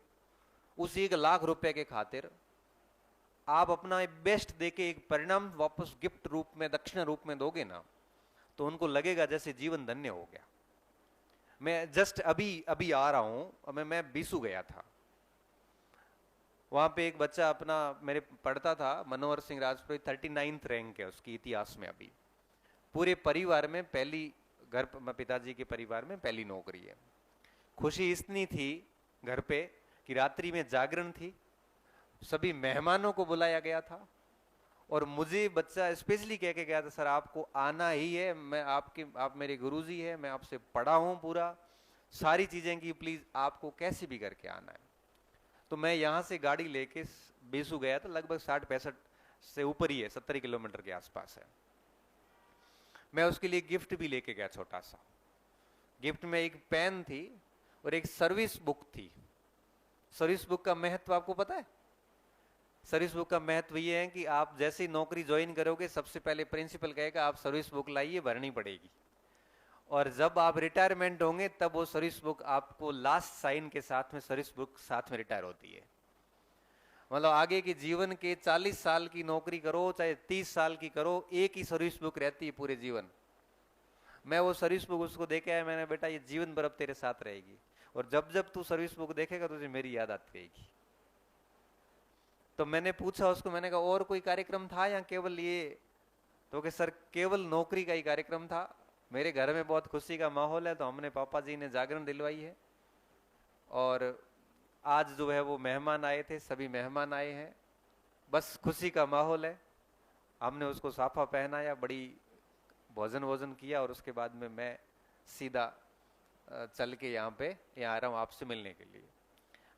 उस 1 लाख रुपए के खातिर आप अपना बेस्ट देके एक परिणाम वापस गिफ्ट रूप में, दक्षिणा रूप में दोगे ना, तो उनको लगेगा जैसे जीवन धन्य हो गया। मैं जस्ट अभी आ रहा हूं, मैं बीसू गया था, वहां पे एक बच्चा अपना मेरे पढ़ता था, मनोहर सिंह राजपुरोहित, 39th रैंक है उसकी इतिहास में अभी। पूरे परिवार में पहली, घर पिताजी के परिवार में पहली नौकरी है। खुशी इतनी थी घर पे कि रात्रि में जागरण थी, सभी मेहमानों को बुलाया गया था और मुझे बच्चा स्पेशली कह के गया था, सर आपको आना ही है, मैं आप मेरे गुरुजी है, मैं आपसे पढ़ा हूं पूरा, सारी चीजें की, प्लीज आपको कैसे भी करके आना है। तो मैं यहां से गाड़ी लेके बेसू गया था, लगभग 60-65 से ऊपर ही है, 70 किलोमीटर के आसपास है। मैं उसके लिए गिफ्ट भी लेके गया, छोटा सा गिफ्ट में एक पेन थी और एक सर्विस बुक थी। सर्विस बुक का महत्व आपको पता है? सर्विस बुक का महत्व ये है कि आप जैसे ही नौकरी ज्वाइन करोगे, सबसे पहले प्रिंसिपल कहेगा आप सर्विस बुक लाइए, भरनी पड़ेगी, और जब आप रिटायरमेंट होंगे तब वो सर्विस बुक आपको लास्ट साइन के साथ में सर्विस बुक साथ में रिटायर होती है। मतलब आगे के जीवन के 40 साल की नौकरी करो चाहे 30 साल की करो, एक ही सर्विस बुक रहती है पूरे जीवन। मैं वो सर्विस बुक उसको देके आया, मैंने बेटा ये जीवन भर अब तेरे साथ रहेगी, और जब जब तू सर्विस बुक देखेगा तुझे मेरी याद आती रहेगी। तो मैंने पूछा उसको, मैंने कहा और कोई कार्यक्रम था या केवल ये? तो कि सर केवल नौकरी का ही कार्यक्रम था, मेरे घर में बहुत खुशी का माहौल है, तो हमने पापा जी ने जागरण दिलवाई है, और आज जो है वो मेहमान आए थे, सभी मेहमान आए हैं, बस खुशी का माहौल है। हमने उसको साफा पहनाया, बड़ी भोजन वोजन किया, और उसके बाद में मैं सीधा चल के यहाँ आ रहा हूँ आपसे मिलने के लिए।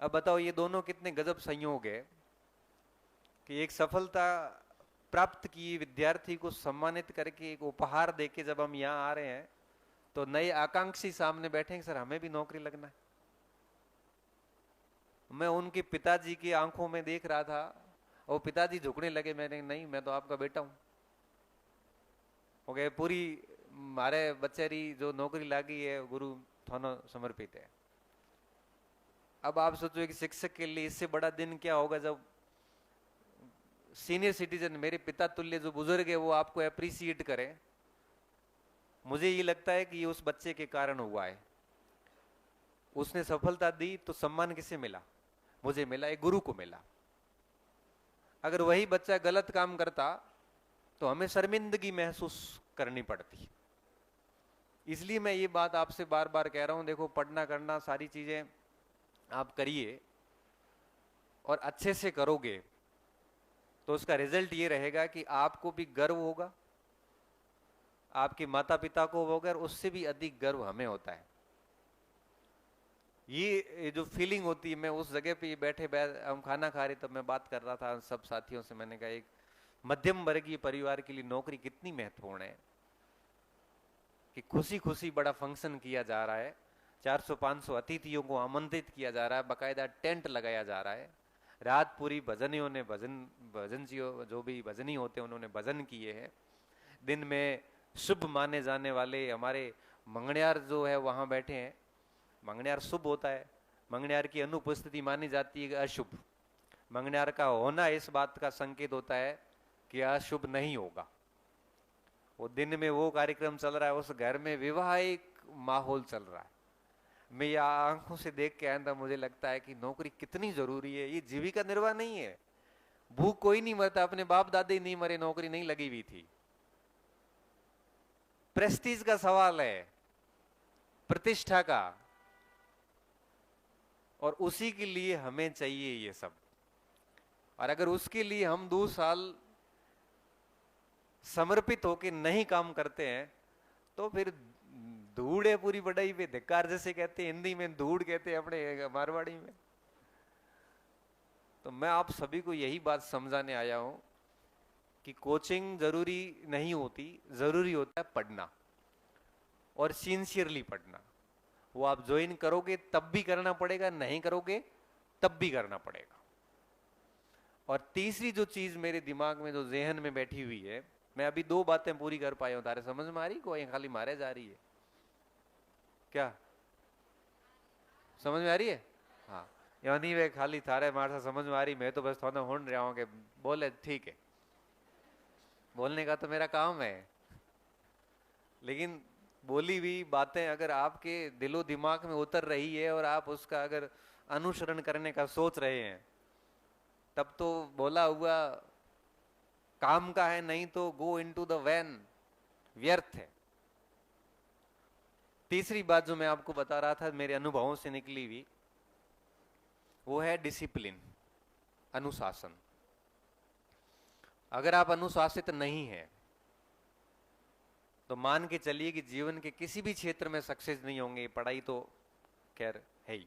अब बताओ ये दोनों कितने गजब संयोग है कि एक सफलता प्राप्त की विद्यार्थी को सम्मानित करके एक उपहार देके जब हम यहाँ आ रहे हैं, तो नए आकांक्षी सामने बैठे हैं, सर हमें भी नौकरी लगना है। मैं उनके पिताजी की आंखों में देख रहा था, और पिताजी झुकने लगे, मैंने नहीं मैं तो आपका बेटा हूं। हो गए पूरी मारे बच्चेरी जो नौकरी लागी है गुरु थानो समर्पित है। अब आप सोचो कि शिक्षक के लिए इससे बड़ा दिन क्या होगा जब सीनियर सिटीजन, मेरे पिता तुल्य जो बुजुर्ग है, वो आपको अप्रिसिएट करे। मुझे ये लगता है कि ये उस बच्चे के कारण हुआ है। उसने सफलता दी तो सम्मान किसे मिला? मुझे मिला, एक गुरु को मिला। अगर वही बच्चा गलत काम करता तो हमें शर्मिंदगी महसूस करनी पड़ती। इसलिए मैं ये बात आपसे बार बार कह रहा हूं, देखो पढ़ना करना सारी चीजें आप करिए, और अच्छे से करोगे तो उसका रिजल्ट ये रहेगा कि आपको भी गर्व होगा, आपके माता पिता को होगा, और उससे भी अधिक गर्व हमें होता है। ये जो फीलिंग होती है, मैं उस जगह पे बैठे हम खाना खा रहे, तब मैं बात कर रहा था सब साथियों से, मैंने कहा एक मध्यम वर्गीय परिवार के लिए नौकरी कितनी महत्वपूर्ण है, कि खुशी खुशी बड़ा फंक्शन किया जा रहा है, 400-500 अतिथियों को आमंत्रित किया जा रहा है, बाकायदा टेंट लगाया जा रहा है, रात पूरी भजनियों ने भजन जो भी भजनी होते हैं उन्होंने भजन किए हैं। दिन में शुभ माने जाने वाले हमारे मंगणियार जो है वहां बैठे हैं। मंगणियार शुभ होता है, मंगणियार की अनुपस्थिति मानी जाती है अशुभ। मंगणियार का होना इस बात का संकेत होता है कि अशुभ नहीं होगा। वो दिन में वो कार्यक्रम चल रहा है, उस घर में विवाहिक माहौल चल रहा है। मैं ये आंखों से देख के आया था, मुझे लगता है कि नौकरी कितनी जरूरी है। ये जीविका निर्वाह नहीं है, भूख कोई नहीं मरता, अपने बाप दादे नहीं मरे, नौकरी नहीं लगी हुई थी। प्रेस्टीज का सवाल है, प्रतिष्ठा का, और उसी के लिए हमें चाहिए ये सब। और अगर उसके लिए हम 2 साल समर्पित होके नहीं काम करते हैं तो फिर धूड़ है पूरी बढ़ाई पे, धिक्कार जैसे कहते हैं, हिंदी में धूड़ कहते हैं अपने मारवाड़ी में। तो मैं आप सभी को यही बात समझाने आया हूं कि कोचिंग जरूरी नहीं होती, जरूरी होता है पढ़ना, और सिंसियरली पढ़ना। वो आप ज्वाइन करोगे तब भी करना पड़ेगा, नहीं करोगे तब भी करना पड़ेगा। और तीसरी जो चीज मेरे दिमाग में जो जहन में बैठी हुई है, मैं अभी 2 बातें पूरी कर पाया हूं, तारे समझ में आ रही? कोई खाली मारे जा रही है क्या? समझ में आ रही है? हाँ, यानी वे खाली थारे मार समझ में आ रही, मैं तो बस थोड़ा होन रहा हूं कि बोले ठीक है, बोलने का तो मेरा काम है। लेकिन बोली हुई बातें अगर आपके दिलो दिमाग में उतर रही है और आप उसका अगर अनुसरण करने का सोच रहे हैं, तब तो बोला हुआ काम का है, नहीं तो गो इनटू द वैन, व्यर्थ है। तीसरी बात जो मैं आपको बता रहा था मेरे अनुभवों से निकली हुई, वो है डिसिप्लिन, अनुशासन। अगर आप अनुशासित नहीं है तो मान के चलिए कि जीवन के किसी भी क्षेत्र में सक्सेस नहीं होंगे। पढ़ाई तो खैर है ही।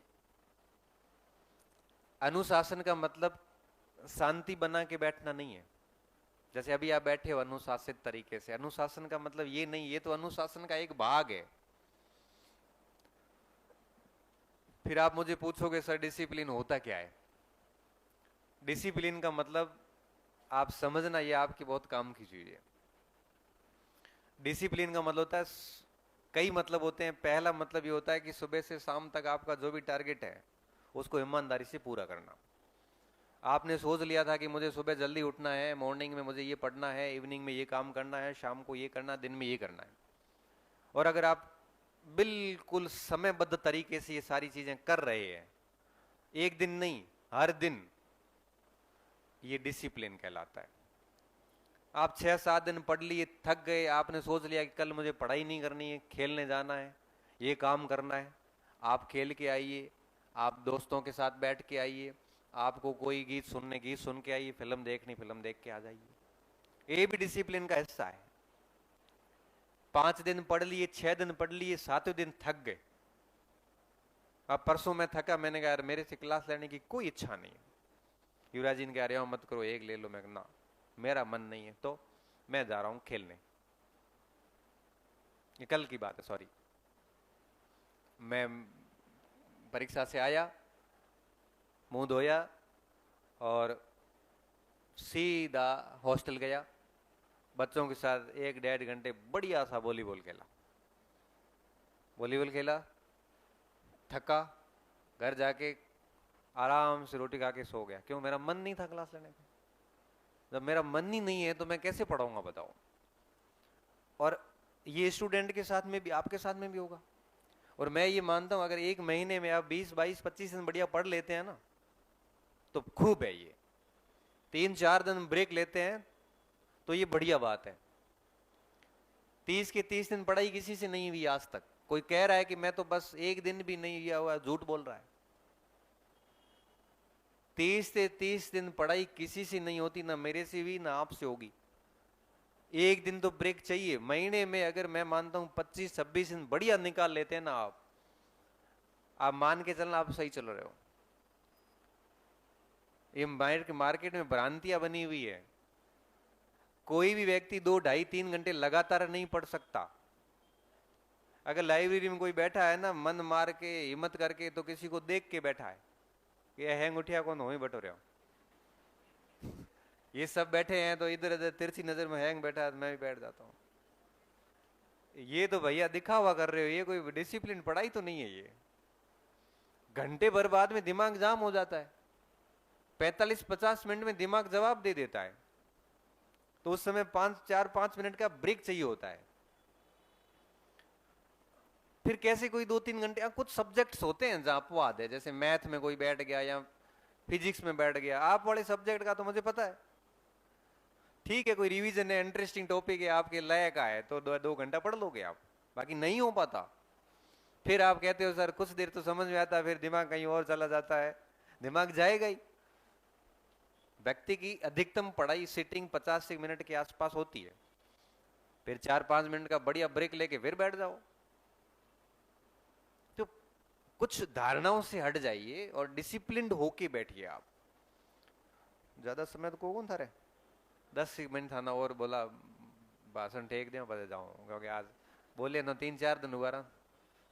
अनुशासन का मतलब शांति बना के बैठना नहीं है। जैसे अभी आप बैठे हो अनुशासित तरीके से, अनुशासन का मतलब ये नहीं, ये तो अनुशासन का एक भाग है। फिर आप मुझे पूछोगे सर डिसिप्लिन होता क्या है? डिसिप्लिन का मतलब आप समझना, ये आपकी बहुत काम की चीज है। डिसिप्लिन का मतलब होता है, कई मतलब होते हैं। पहला मतलब ये होता है कि सुबह से शाम तक आपका जो भी टारगेट है उसको ईमानदारी से पूरा करना। आपने सोच लिया था कि मुझे सुबह जल्दी उठना है, मॉर्निंग में मुझे ये पढ़ना है, इवनिंग में ये काम करना है, शाम को ये करना, दिन में ये करना है, और अगर आप बिल्कुल समयबद्ध तरीके से ये सारी चीजें कर रहे हैं, एक दिन नहीं हर दिन, ये डिसिप्लिन कहलाता है। आप 6-7 दिन पढ़ लिए, थक गए, आपने सोच लिया कि कल मुझे पढ़ाई नहीं करनी है, खेलने जाना है, ये काम करना है। आप खेल के आइए, आप दोस्तों के साथ बैठ के आइए, आपको कोई गीत सुन के आइए, फिल्म देखनी फिल्म देख के आ जाइए। ये भी डिसिप्लिन का हिस्सा है। 5 दिन पढ़ लिए, 6 दिन पढ़ लिए, 7वें दिन थक गए। अब परसों मैं थका, मैंने कहा यार मेरे से क्लास लेने की कोई इच्छा नहीं है। युवराज जी ने कहा अरे मत करो, एक ले लो। मैं ना, मेरा मन नहीं है, तो मैं जा रहा हूं खेलने। ये कल की बात है, सॉरी। मैं परीक्षा से आया, मुंह धोया और सीधा हॉस्टल गया। बच्चों के साथ 1-1.5 घंटे बढ़िया सा वॉलीबॉल खेला, थका, घर जाके आराम से रोटी खा के सो गया। क्यों? मेरा मन नहीं था क्लास लेने का। जब मेरा मन ही नहीं है तो मैं कैसे पढ़ाऊंगा बताओ? और ये स्टूडेंट के साथ में भी, आपके साथ में भी होगा। और मैं ये मानता हूं अगर एक महीने में आप 20-22-25 दिन बढ़िया पढ़ लेते हैं ना तो खूब है। ये 3-4 दिन ब्रेक लेते हैं तो ये बढ़िया बात है। 30 के 30 दिन पढ़ाई किसी से नहीं हुई आज तक। कोई कह रहा है कि मैं तो बस एक दिन भी नहीं किया हुआ, झूठ बोल रहा है। 30 से 30 दिन पढ़ाई किसी से नहीं होती, ना मेरे से भी ना आपसे होगी। एक दिन तो ब्रेक चाहिए महीने में। अगर मैं मानता हूं 25-26 दिन बढ़िया निकाल लेते हैं ना आप मान के चलना आप सही चल रहे हो। ये मार्केट में भ्रांतियां बनी हुई है। कोई भी व्यक्ति 2-2.5-3 घंटे लगातार नहीं पढ़ सकता। अगर लाइब्रेरी में कोई बैठा है ना मन मार के, हिम्मत करके, तो किसी को देख के बैठा है कि हैंग उठिया कौन हो ही बैठो रहे हो। ये सब बैठे हैं तो इधर इधर तिरछी नजर में हैंग बैठा है, मैं भी बैठ जाता हूं। ये तो भैया दिखावा कर रहे हो, ये कोई डिसिप्लिन पढ़ाई तो नहीं है। ये घंटे भर बाद में दिमाग जाम हो जाता है। 45-50 मिनट में दिमाग जवाब दे देता है, तो उस समय 4-5 मिनट का ब्रेक चाहिए होता है। फिर कैसे कोई 2-3 घंटे, कुछ सब्जेक्ट्स होते हैं जहां अपवाद है, जैसे मैथ में कोई बैठ गया या फिजिक्स में बैठ गया। आप वाले सब्जेक्ट का तो मुझे पता है, ठीक है, कोई रिवीजन है, इंटरेस्टिंग टॉपिक है, आपके लायक का है, तो 2 घंटा पढ़ लोगे आप। बाकी नहीं हो पाता। फिर आप कहते हो सर कुछ देर तो समझ में आता है, फिर दिमाग कहीं और चला जाता है। दिमाग जाएगा ही। व्यक्ति की अधिकतम पढ़ाई सिटिंग 50 मिनट के आसपास होती है। फिर 4-5 मिनट का बढ़िया ब्रेक लेके फिर बैठ जाओ। तो कुछ धारणाओं से हट जाइए और डिसिप्लिन्ड होके बैठिए आप। ज्यादा समय तो कौन था रे, 10 मिनट था ना, और बोला भाषण टेक दे बजे जाऊं, क्योंकि आज बोले ना 3-4 दिन हुआ रहा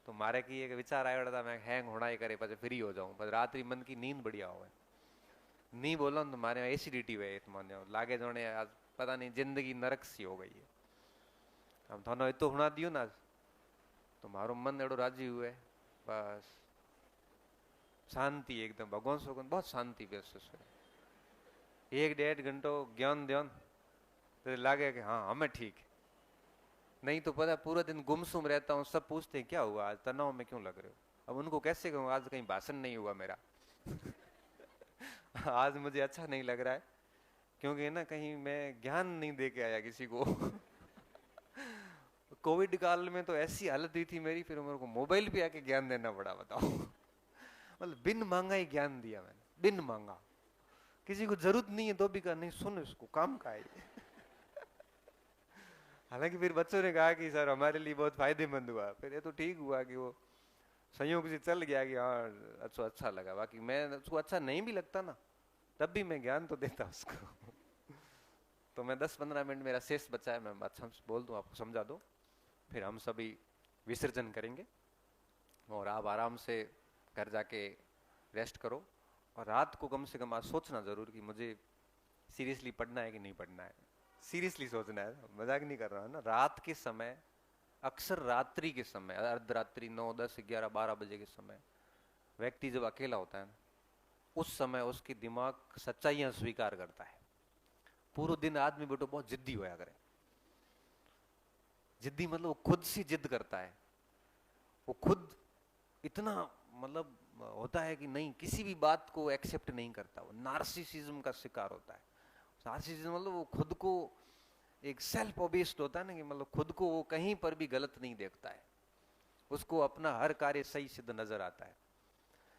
तो मारे की एक विचार आया था मैं हैंग होना ही करे પછી फ्री हो जाऊं, पर रात्रि मन की नींद बढ़िया हो। नहीं बोला तो मारे एसिडिटी हुए माने लागे जोने आज पता नहीं जिंदगी नरक सी हो गई है। हम थानो इतो हुना दियो ना तो मारो मन एड़ो राजी हुए, बस शांति एकदम, भगवान सोगन बहुत शांति महसूस हुए। 1-1.5 घंटो ज्ञान ध्यान तो लगे कि हाँ हमें ठीक। नहीं तो पता पूरा दिन गुमसुम रहता हूँ, सब पूछते हैं क्या हुआ आज, तनाव में क्यों लग रहे हो। अब उनको कैसे कहूँ आज कहीं भाषण नहीं हुआ मेरा। आज मुझे अच्छा नहीं लग रहा है, क्योंकि ना कहीं मैं ज्ञान नहीं दे के आया किसी को। कोविड काल में तो ऐसी हालत हुई थी मेरी, फिर मेरे को मोबाइल पे आके ज्ञान देना पड़ा, बताओ। मतलब बिन मांगा ही ज्ञान दिया मैंने, बिन मांगा। किसी को जरूरत नहीं है तो भी कहा नहीं सुन इसको, काम का है ये। हालांकि फिर बच्चों ने कहा कि सर हमारे लिए बहुत फायदेमंद हुआ, फिर ये तो ठीक हुआ कि वो संयोग से चल गया कि हाँ अच्छा अच्छा लगा। बाकी मैं उसको अच्छा नहीं भी लगता ना, तब भी मैं ज्ञान तो देता उसको। तो मैं 10-15 मिनट मेरा शेष बचा है, मैं अच्छा बोल दूं, आपको समझा दूं, फिर हम सभी विसर्जन करेंगे और आप आराम से घर जाके रेस्ट करो। और रात को कम से कम आज सोचना जरूर कि मुझे सीरियसली पढ़ना है कि नहीं पढ़ना है। सीरियसली सोचना है, मजाक नहीं कर रहा हूं ना। रात के समय, अक्सर रात्रि के समय, अर्धरात्रि 9, 10, 11, 12 बजे के समय व्यक्ति जब अकेला होता है ना, उस समय उसकी दिमाग सच्चाइयां स्वीकार करता है। पूरे दिन आदमी बेटो बहुत जिद्दी होया करे, जिद्दी मतलब वो खुद से जिद करता है, वो खुद इतना मतलब होता है कि नहीं, किसी भी बात को एक्सेप्ट नहीं करता, वो नार्सिसिज्म का शिकार होता है। नार्सिसिज्म मतलब वो खुद को एक सेल्फ ओबेस्ड होता है ना, कि मतलब खुद को वो कहीं पर भी गलत नहीं देखता है, उसको अपना हर कार्य सही सिद्ध नजर आता है।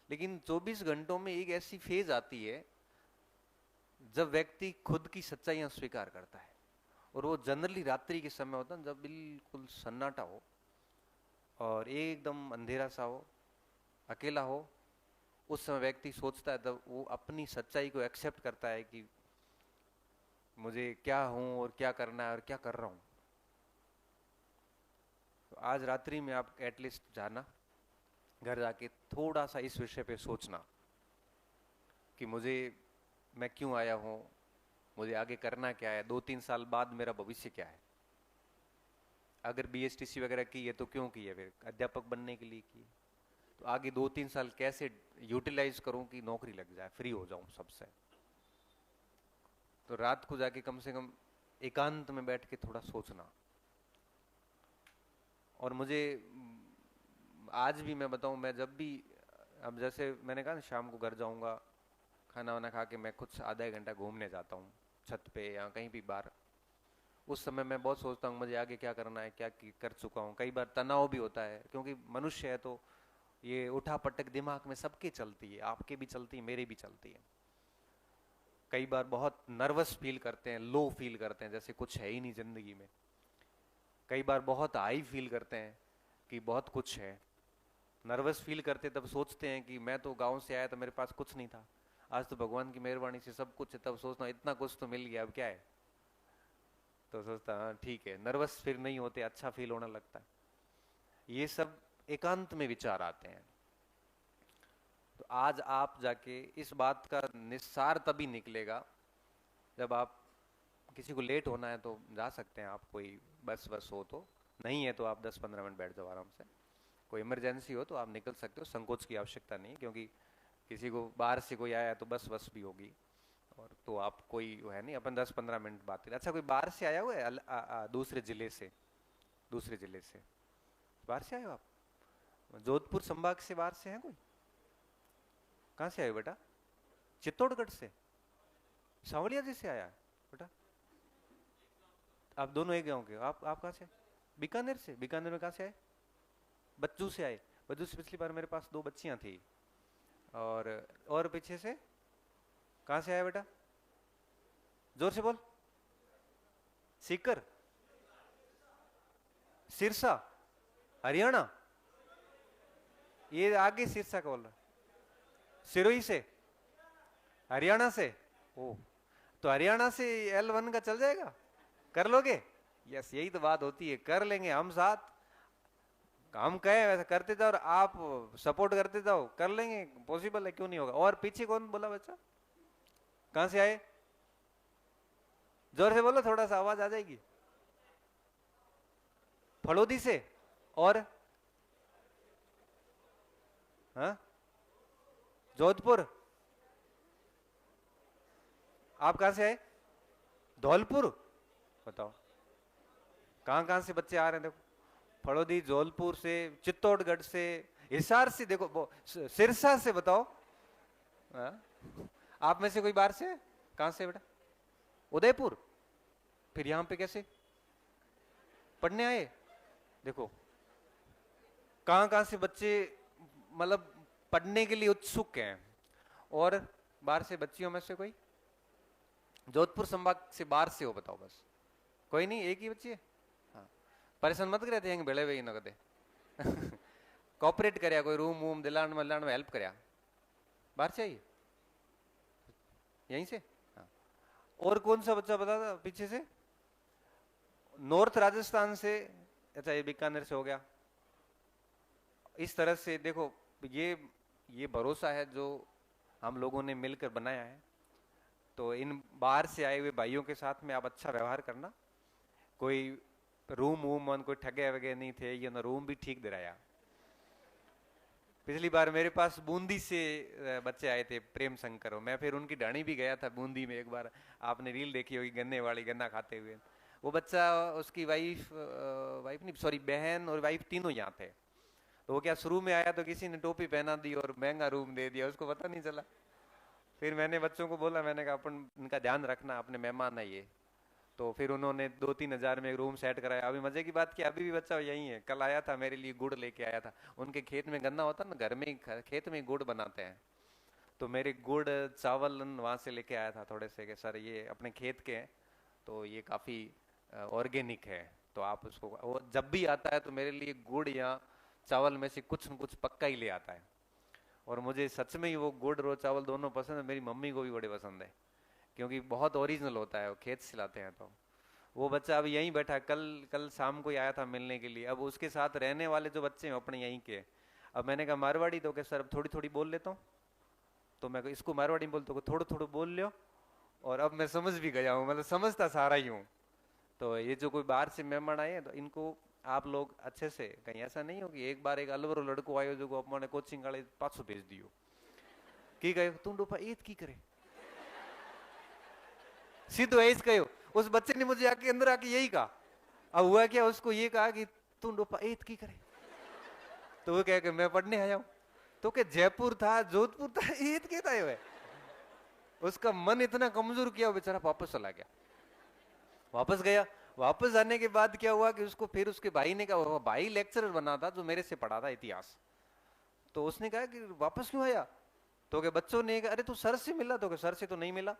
लेकिन 24 घंटों में एक ऐसी फेज आती है जब व्यक्ति खुद की सच्चाइयां स्वीकार करता है, और वो जनरली रात्रि के समय होता है जब बिल्कुल सन्नाटा हो और एकदम अंधेरा सा हो, अकेला हो। उस समय व्यक्ति सोचता है, तब वो अपनी सच्चाई को एक्सेप्ट करता है कि मुझे क्या हूं और क्या करना है और क्या कर रहा हूं। तो आज रात्रि में आप एटलीस्ट जाना, घर जाके थोड़ा सा इस विषय पे सोचना कि मुझे, मैं क्यों आया हूं, मुझे आगे करना क्या है, 2-3 साल बाद मेरा भविष्य क्या है। अगर बीएसटीसी वगैरह की है तो क्यों की है, फिर अध्यापक बनने के लिए की है, तो आगे 2-3 साल कैसे यूटिलाइज करूं कि नौकरी लग जाए, फ्री हो जाऊं सबसे। तो रात को जाके कम से कम एकांत में बैठ के थोड़ा सोचना। और मुझे आज भी मैं बताऊं, मैं जब भी, अब जैसे मैंने कहा ना शाम को घर जाऊंगा, खाना वाना खा के मैं कुछ आधा एक घंटा घूमने जाता हूँ छत पे या कहीं भी बाहर। उस समय मैं बहुत सोचता हूँ मुझे आगे क्या करना है, क्या कर चुका हूँ। कई बार तनाव भी होता है, क्योंकि मनुष्य है तो ये उठा पटक दिमाग में सबके चलती है, आपके भी चलती है, मेरे भी चलती है। कई बार बहुत नर्वस फील करते हैं, लो फील करते हैं जैसे कुछ है ही नहीं जिंदगी में। कई बार बहुत हाई फील करते हैं कि बहुत कुछ है। नर्वस फील करते तब सोचते हैं कि मैं तो गांव से आया तो मेरे पास कुछ नहीं था, आज तो भगवान की मेहरबानी से सब कुछ है। तब सोचना इतना कुछ तो मिल गया, अब क्या है। तो सोचता हाँ ठीक है, नर्वस फिर नहीं होते, अच्छा फील होने लगता है। ये सब एकांत में विचार आते हैं। तो आज आप जाके इस बात का निस्सार तभी निकलेगा जब आप, किसी को लेट होना है तो जा सकते हैं आप, कोई बस हो तो, नहीं है तो आप 10-15 मिनट बैठ जाओ आराम से। कोई इमरजेंसी हो तो आप निकल सकते हो, संकोच की आवश्यकता नहीं, क्योंकि किसी को बाहर से कोई आया है तो बस भी होगी, और तो आप कोई वो है नहीं, अपन 10-15 मिनट बात करें। अच्छा कोई बाहर से आया हुआ है दूसरे जिले से, दूसरे जिले से बाहर से आए हो आप? जोधपुर संभाग से बाहर से है कोई? कहाँ से आए हो बेटा? चित्तौड़गढ़ से? सांवलिया जी से आया है बेटा? आप दोनों एक गांव के हो। आप कहाँ से? बीकानेर से? बीकानेर में कहाँ से आए? बच्चू से आए? बच्चू से पिछली बार मेरे पास 2 बच्चियां थी। और पीछे से कहाँ से आया बेटा? जोर से बोल। सीकर? सिरसा? हरियाणा? ये आगे सिरसा का बोल रहा, सिरोही से? हरियाणा से? ओ, तो हरियाणा से L1 का चल जाएगा, कर लोगे? यस, यही तो बात होती है, कर लेंगे हम साथ। हम कहे वैसे करते जाओ और आप सपोर्ट करते जाओ, कर लेंगे, पॉसिबल है, क्यों नहीं होगा। और पीछे कौन बोला बच्चा? कहां से आए? जोर से बोलो, थोड़ा सा आवाज आ जाएगी। फलोदी से? और हाँ, जोधपुर? आप कहां से आए? धौलपुर? बताओ कहां कहां से बच्चे आ रहे हैं, देखो। फलोदी, धौलपुर से, चित्तौड़गढ़ से, हिसार से, देखो सिरसा से, बताओ। हाँ? आप में से कोई बाहर से है? कहां से बेटा? उदयपुर। फिर यहां पे कैसे पढ़ने आए? देखो कहां कहां से बच्चे मतलब पढ़ने के लिए उत्सुक हैं। और बाहर से बच्चियों में से कोई जोधपुर संभाग से बाहर से हो? बताओ बस। कोई नहीं, एक ही बच्ची है। हाँ, परेशान मत करे थे बेड़े वे नगदे कॉपरेट करया, कोई रूम वूम दिलान मलान में हेल्प करया? बाहर से आई? यहीं से? हाँ। और कौन सा बच्चा बता था पीछे से? नॉर्थ राजस्थान से। अच्छा, ये बीकानेर से हो गया। इस तरह से देखो, ये भरोसा है जो हम लोगों ने मिलकर बनाया है। तो इन बाहर से आए हुए भाइयों के साथ में आप अच्छा व्यवहार करना। कोई रूम वूम कोई ठगे वगे नहीं थे, ये ना रूम भी ठीक दिलाया। पिछली बार मेरे पास बूंदी से बच्चे आए थे, प्रेम शंकर, मैं फिर उनकी ढाणी भी गया था बूंदी में एक बार। आपने रील देखी होगी गन्ने वाली, गन्ना खाते हुए। वो बच्चा, उसकी वाइफ वाइफ नहीं सॉरी बहन और वाइफ तीनों यहाँ थे। तो वो क्या शुरू में आया तो किसी ने टोपी पहना दी और महंगा रूम दे दिया, उसको पता नहीं चला। फिर मैंने बच्चों को बोला, मैंने कहा अपन इनका ध्यान रखना, अपने मेहमान है ये। तो फिर उन्होंने 2-3 हजार में एक रूम सेट कराया। अभी मजे की बात की, अभी भी बच्चा यही है। कल आया था मेरे लिए गुड़ लेके आया था। उनके खेत में गन्ना होता ना, घर में ही खेत में ही गुड़ बनाते हैं। तो मेरे गुड़ चावल वहां से लेके आया था थोड़े से, कि सर ये अपने खेत के हैं तो ये काफी ऑर्गेनिक है, तो आप उसको, वो जब भी आता है तो मेरे लिए गुड़ या चावल में से कुछ न कुछ पक्का ही ले आता है। और मुझे सच में ही वो गुड़ और चावल दोनों पसंद है, मेरी मम्मी को भी बड़े पसंद है, क्योंकि बहुत ओरिजिनल होता है, वो खेत से लाते हैं। तो वो बच्चा अभी यहीं बैठा है, कल कल शाम को ही आया था मिलने के लिए। अब उसके साथ रहने वाले जो बच्चे हैं अपने यहीं के, अब मैंने कहा मारवाड़ी, तो क्या सर अब थोड़ी थोड़ी बोल लेता हूँ। तो मैं इसको मारवाड़ी में बोलता हूँ, थोड़ा थोड़ा बोल लियो। और अब मैं समझ भी गया हूँ, मतलब समझता सारा ही हूँ। तो ये जो कोई बाहर से मेहमान आए हैं तो इनको आप लोग अच्छे से, कहीं ऐसा नहीं हो कि एक बार एक अलवरो लड़को आयो जो अपने कोचिंग वाले पाछो भेज दियो की कहे तू डोपा ईद की करे, सीधो ऐस कहो। उस बच्चे ने मुझे आके अंदर आके यही कहा। अब हुआ क्या, उसको ये कहा कि तू डोपा ईद की करे, तो वो कह के मैं पढ़ने आया हूं। तो क्या जयपुर था, जोधपुर था, ईद कहता है। उसका मन इतना कमजोर किया, वो बेचारा वापस चला गया। वापस गया, वापस आने के बाद क्या हुआ कि उसको फिर उसके भाई ने कहा, भाई लेक्चरर बना था जो मेरे से पढ़ा था इतिहास। तो उसने कहा कि वापस क्यों आया? तो के बच्चों ने कहा अरे तू सर से मिला? तो के सर से तो नहीं मिला,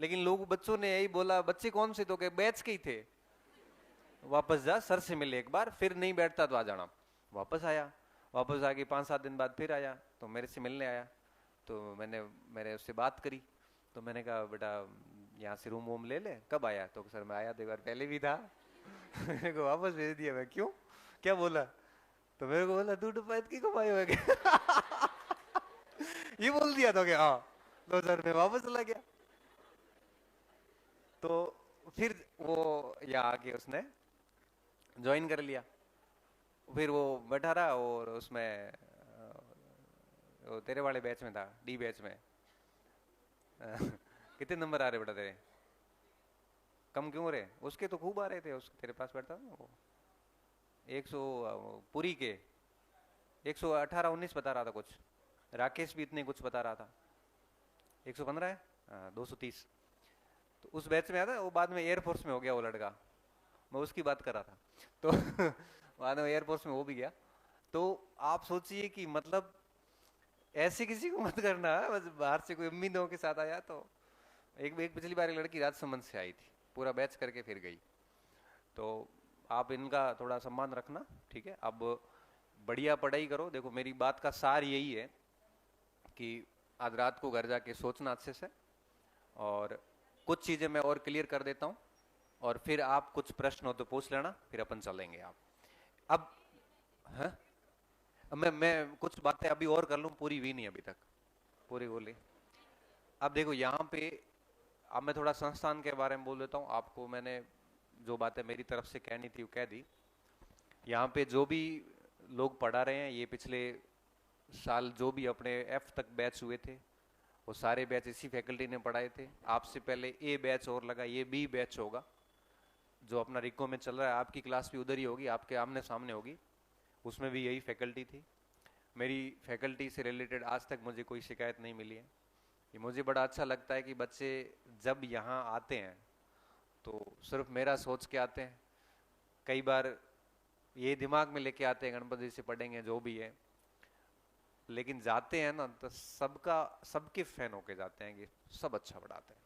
लेकिन लोग बच्चों ने यही बोला। बच्चे कौन से? तो के बैच के ही थे। वापस जा, सर से मिले एक बार, फिर नहीं बैठता तो आ जाना। वापस आया, वापस आके 5-7 दिन बाद फिर आया, तो मेरे से मिलने आया। तो मैंने उससे बात करी। तो मैंने कहा बेटा यहाँ से रूम वूम ले ले, कब आया? तो सर मैं आया 2 बार पहले भी था मेरे को वापस भेज दिया। मैं क्यों, क्या बोला? तो मेरे को बोला तू डुपायत की कमाई हो गया ये बोल दिया। तो क्या? हाँ। तो सर मैं वापस चला गया। तो फिर वो यहाँ आके उसने ज्वाइन कर लिया। फिर वो बैठा रहा, और उसमें वो तेरे वाले बैच में था, डी बैच में कितने नंबर आ रहे बेटा तेरे? कम क्यों रहे? उसके तो खूब आ रहे थे, उसके तेरे पास बैठता था वो 100 पूरी के 118-19 बता रहा था कुछ। राकेश भी इतने कुछ बता रहा था। 115 है, 230। तो उस बैच में आया था वो, बाद में एयरफोर्स में हो गया वो लड़का, मैं उसकी बात कर रहा था। तो बाद में एयरफोर्स में वो भी गया। तो आप सोचिए कि मतलब ऐसे किसी को मत करना, बस बाहर से कोई उम्मीदों के साथ आया। तो एक पिछली बार एक लड़की राजसमंद से आई थी, पूरा बैच करके फिर गई। तो आप इनका थोड़ा सम्मान रखना, ठीक है? अब बढ़िया पढ़ाई करो। देखो मेरी बात का सार यही है कि आज रात को घर जाके सोचना अच्छे से, और कुछ चीजें मैं और क्लियर कर देता हूं, और फिर आप कुछ प्रश्न हो तो पूछ लेना, फिर अपन चलेंगे। आप अब है, मैं कुछ बातें अभी और कर लूं, पूरी हुई नहीं अभी तक, पूरी बोली। अब देखो यहाँ पे, अब मैं थोड़ा संस्थान के बारे में बोल देता हूँ आपको। मैंने जो बातें मेरी तरफ से कहनी थी वो कह दी। यहाँ पे जो भी लोग पढ़ा रहे हैं, ये पिछले साल जो भी अपने एफ तक बैच हुए थे, वो सारे बैच इसी फैकल्टी ने पढ़ाए थे। आपसे पहले ए बैच और लगा, ये बी बैच होगा जो अपना रिको में चल रहा है। आपकी क्लास भी उधर ही होगी, आपके आमने सामने होगी, उसमें भी यही फैकल्टी थी। मेरी फैकल्टी से रिलेटेड आज तक मुझे कोई शिकायत नहीं मिली है। ये मुझे बड़ा अच्छा लगता है कि बच्चे जब यहाँ आते हैं तो सिर्फ मेरा सोच के आते हैं। कई बार ये दिमाग में लेके आते हैं गणपति से पढ़ेंगे जो भी है, लेकिन जाते हैं ना तो सबका सबके फैन होके जाते हैं कि सब अच्छा पढ़ाते हैं।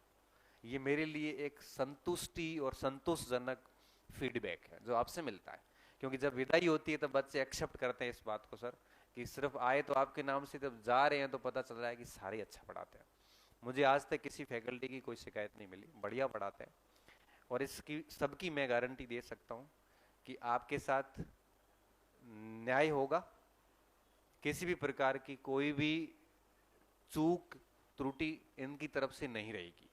ये मेरे लिए एक संतुष्टि और संतोषजनक फीडबैक है जो आपसे मिलता है, क्योंकि जब विदाई होती है तब बच्चे एक्सेप्ट करते हैं इस बात को, सर कि सिर्फ आए तो आपके नाम से, तब जा रहे हैं तो पता चल रहा है कि सारे अच्छा पढ़ाते हैं। मुझे आज तक किसी फैकल्टी की कोई शिकायत नहीं मिली, बढ़िया पढ़ाते हैं। और इसकी सबकी मैं गारंटी दे सकता हूँ कि आपके साथ न्याय होगा, किसी भी प्रकार की कोई भी चूक त्रुटि इनकी तरफ से नहीं रहेगी।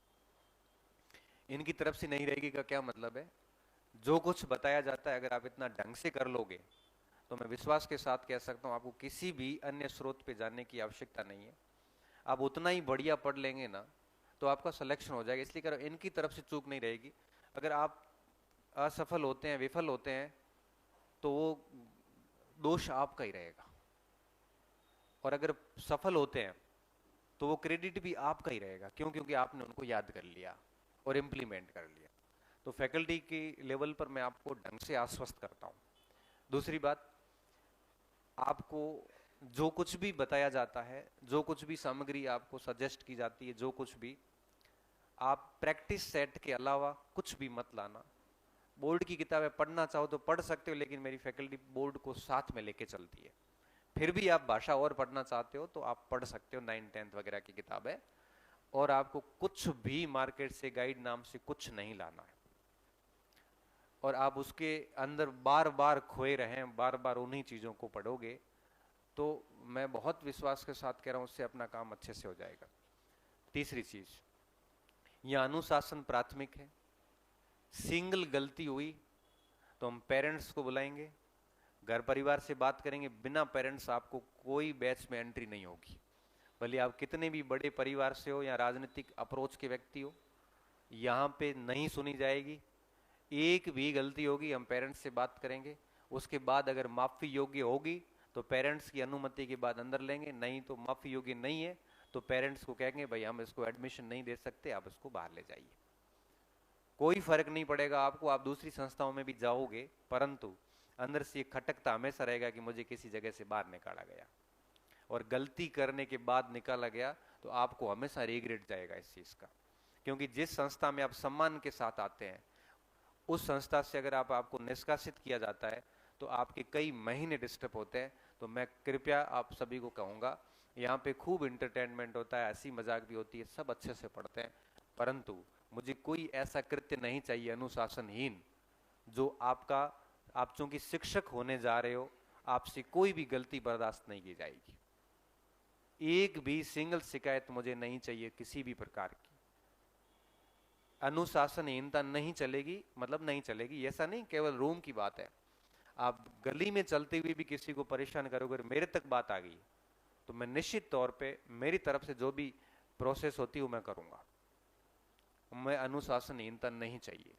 इनकी तरफ से नहीं रहेगी का क्या मतलब है, जो कुछ बताया जाता है अगर आप इतना ढंग से कर लोगे तो मैं विश्वास के साथ कह सकता हूं आपको किसी भी अन्य स्रोत पे जाने की आवश्यकता नहीं है। आप उतना ही बढ़िया पढ़ लेंगे ना तो आपका सिलेक्शन हो जाएगा। इसलिए करो, इनकी तरफ से चूक नहीं रहेगी। अगर आप असफल होते हैं, विफल होते हैं, तो वो दोष आपका ही रहेगा, और अगर सफल होते हैं तो वो क्रेडिट भी आपका ही रहेगा। क्यों? क्योंकि आपने उनको याद कर लिया और इम्प्लीमेंट कर लिया। तो फैकल्टी की लेवल पर मैं आपको ढंग से आश्वस्त करता हूं। दूसरी बात, आपको जो कुछ भी बताया जाता है, जो कुछ भी सामग्री आपको सजेस्ट की जाती है, जो कुछ भी, आप प्रैक्टिस सेट के अलावा कुछ भी मत लाना। बोर्ड की किताबें पढ़ना चाहो तो पढ़ सकते हो, लेकिन मेरी फैकल्टी बोर्ड को साथ में लेके चलती है। फिर भी आप भाषा और पढ़ना चाहते हो तो आप पढ़ सकते हो 9th 10th वगैरह की किताबें, और आपको कुछ भी मार्केट से गाइड नाम से कुछ नहीं लाना है। और आप उसके अंदर बार बार खोए रहें, बार बार उन्हीं चीजों को पढ़ोगे, तो मैं बहुत विश्वास के साथ कह रहा हूं उससे अपना काम अच्छे से हो जाएगा। तीसरी चीज, यह अनुशासन प्राथमिक है। सिंगल गलती हुई तो हम पेरेंट्स को बुलाएंगे, घर परिवार से बात करेंगे। बिना पेरेंट्स आपको कोई बैच में एंट्री नहीं होगी, भले आप कितने भी बड़े परिवार से हो या राजनीतिक अप्रोच के व्यक्ति हो, यहाँ पे नहीं सुनी जाएगी। एक भी गलती होगी हम पेरेंट्स से बात करेंगे, उसके बाद अगर माफी योग्य होगी तो पेरेंट्स की अनुमति के बाद अंदर लेंगे, नहीं तो माफी योग्य नहीं है तो पेरेंट्स को कहेंगे भाई हम इसको एडमिशन नहीं दे सकते, आप इसको बाहर ले जाइए। कोई फर्क नहीं पड़ेगा आपको, आप दूसरी संस्थाओं में भी जाओगे, परंतु अंदर से खटकता हमेशा रहेगा कि मुझे किसी जगह से बाहर निकाला गया, और गलती करने के बाद निकाला गया तो आपको हमेशा रिग्रेट जाएगा इस चीज का। क्योंकि जिस संस्था में आप सम्मान के साथ आते हैं, उस संस्था से अगर आपको निष्कासित किया जाता है तो आपके कई महीने डिस्टर्ब होते हैं। तो मैं कृपया आप सभी को कहूंगा, यहाँ पे खूब इंटरटेनमेंट होता है, हंसी मजाक भी होती है, सब अच्छे से पढ़ते हैं, परंतु मुझे कोई ऐसा कृत्य नहीं चाहिए अनुशासनहीन जो आप चूंकि शिक्षक होने जा रहे हो, आपसे कोई भी गलती बर्दाश्त नहीं की जाएगी। एक भी सिंगल शिकायत मुझे नहीं चाहिए किसी भी प्रकार की। अनुशासनहीनता नहीं चलेगी, मतलब नहीं चलेगी, ऐसा नहीं केवल रूम की बात है। आप गली में चलते हुए भी किसी को परेशान करोगे, मेरे तक बात आ गई तो मैं निश्चित तौर पे मेरी तरफ से जो भी प्रोसेस होती है वो मैं करूंगा। मैं अनुशासनहीनता नहीं चाहिए।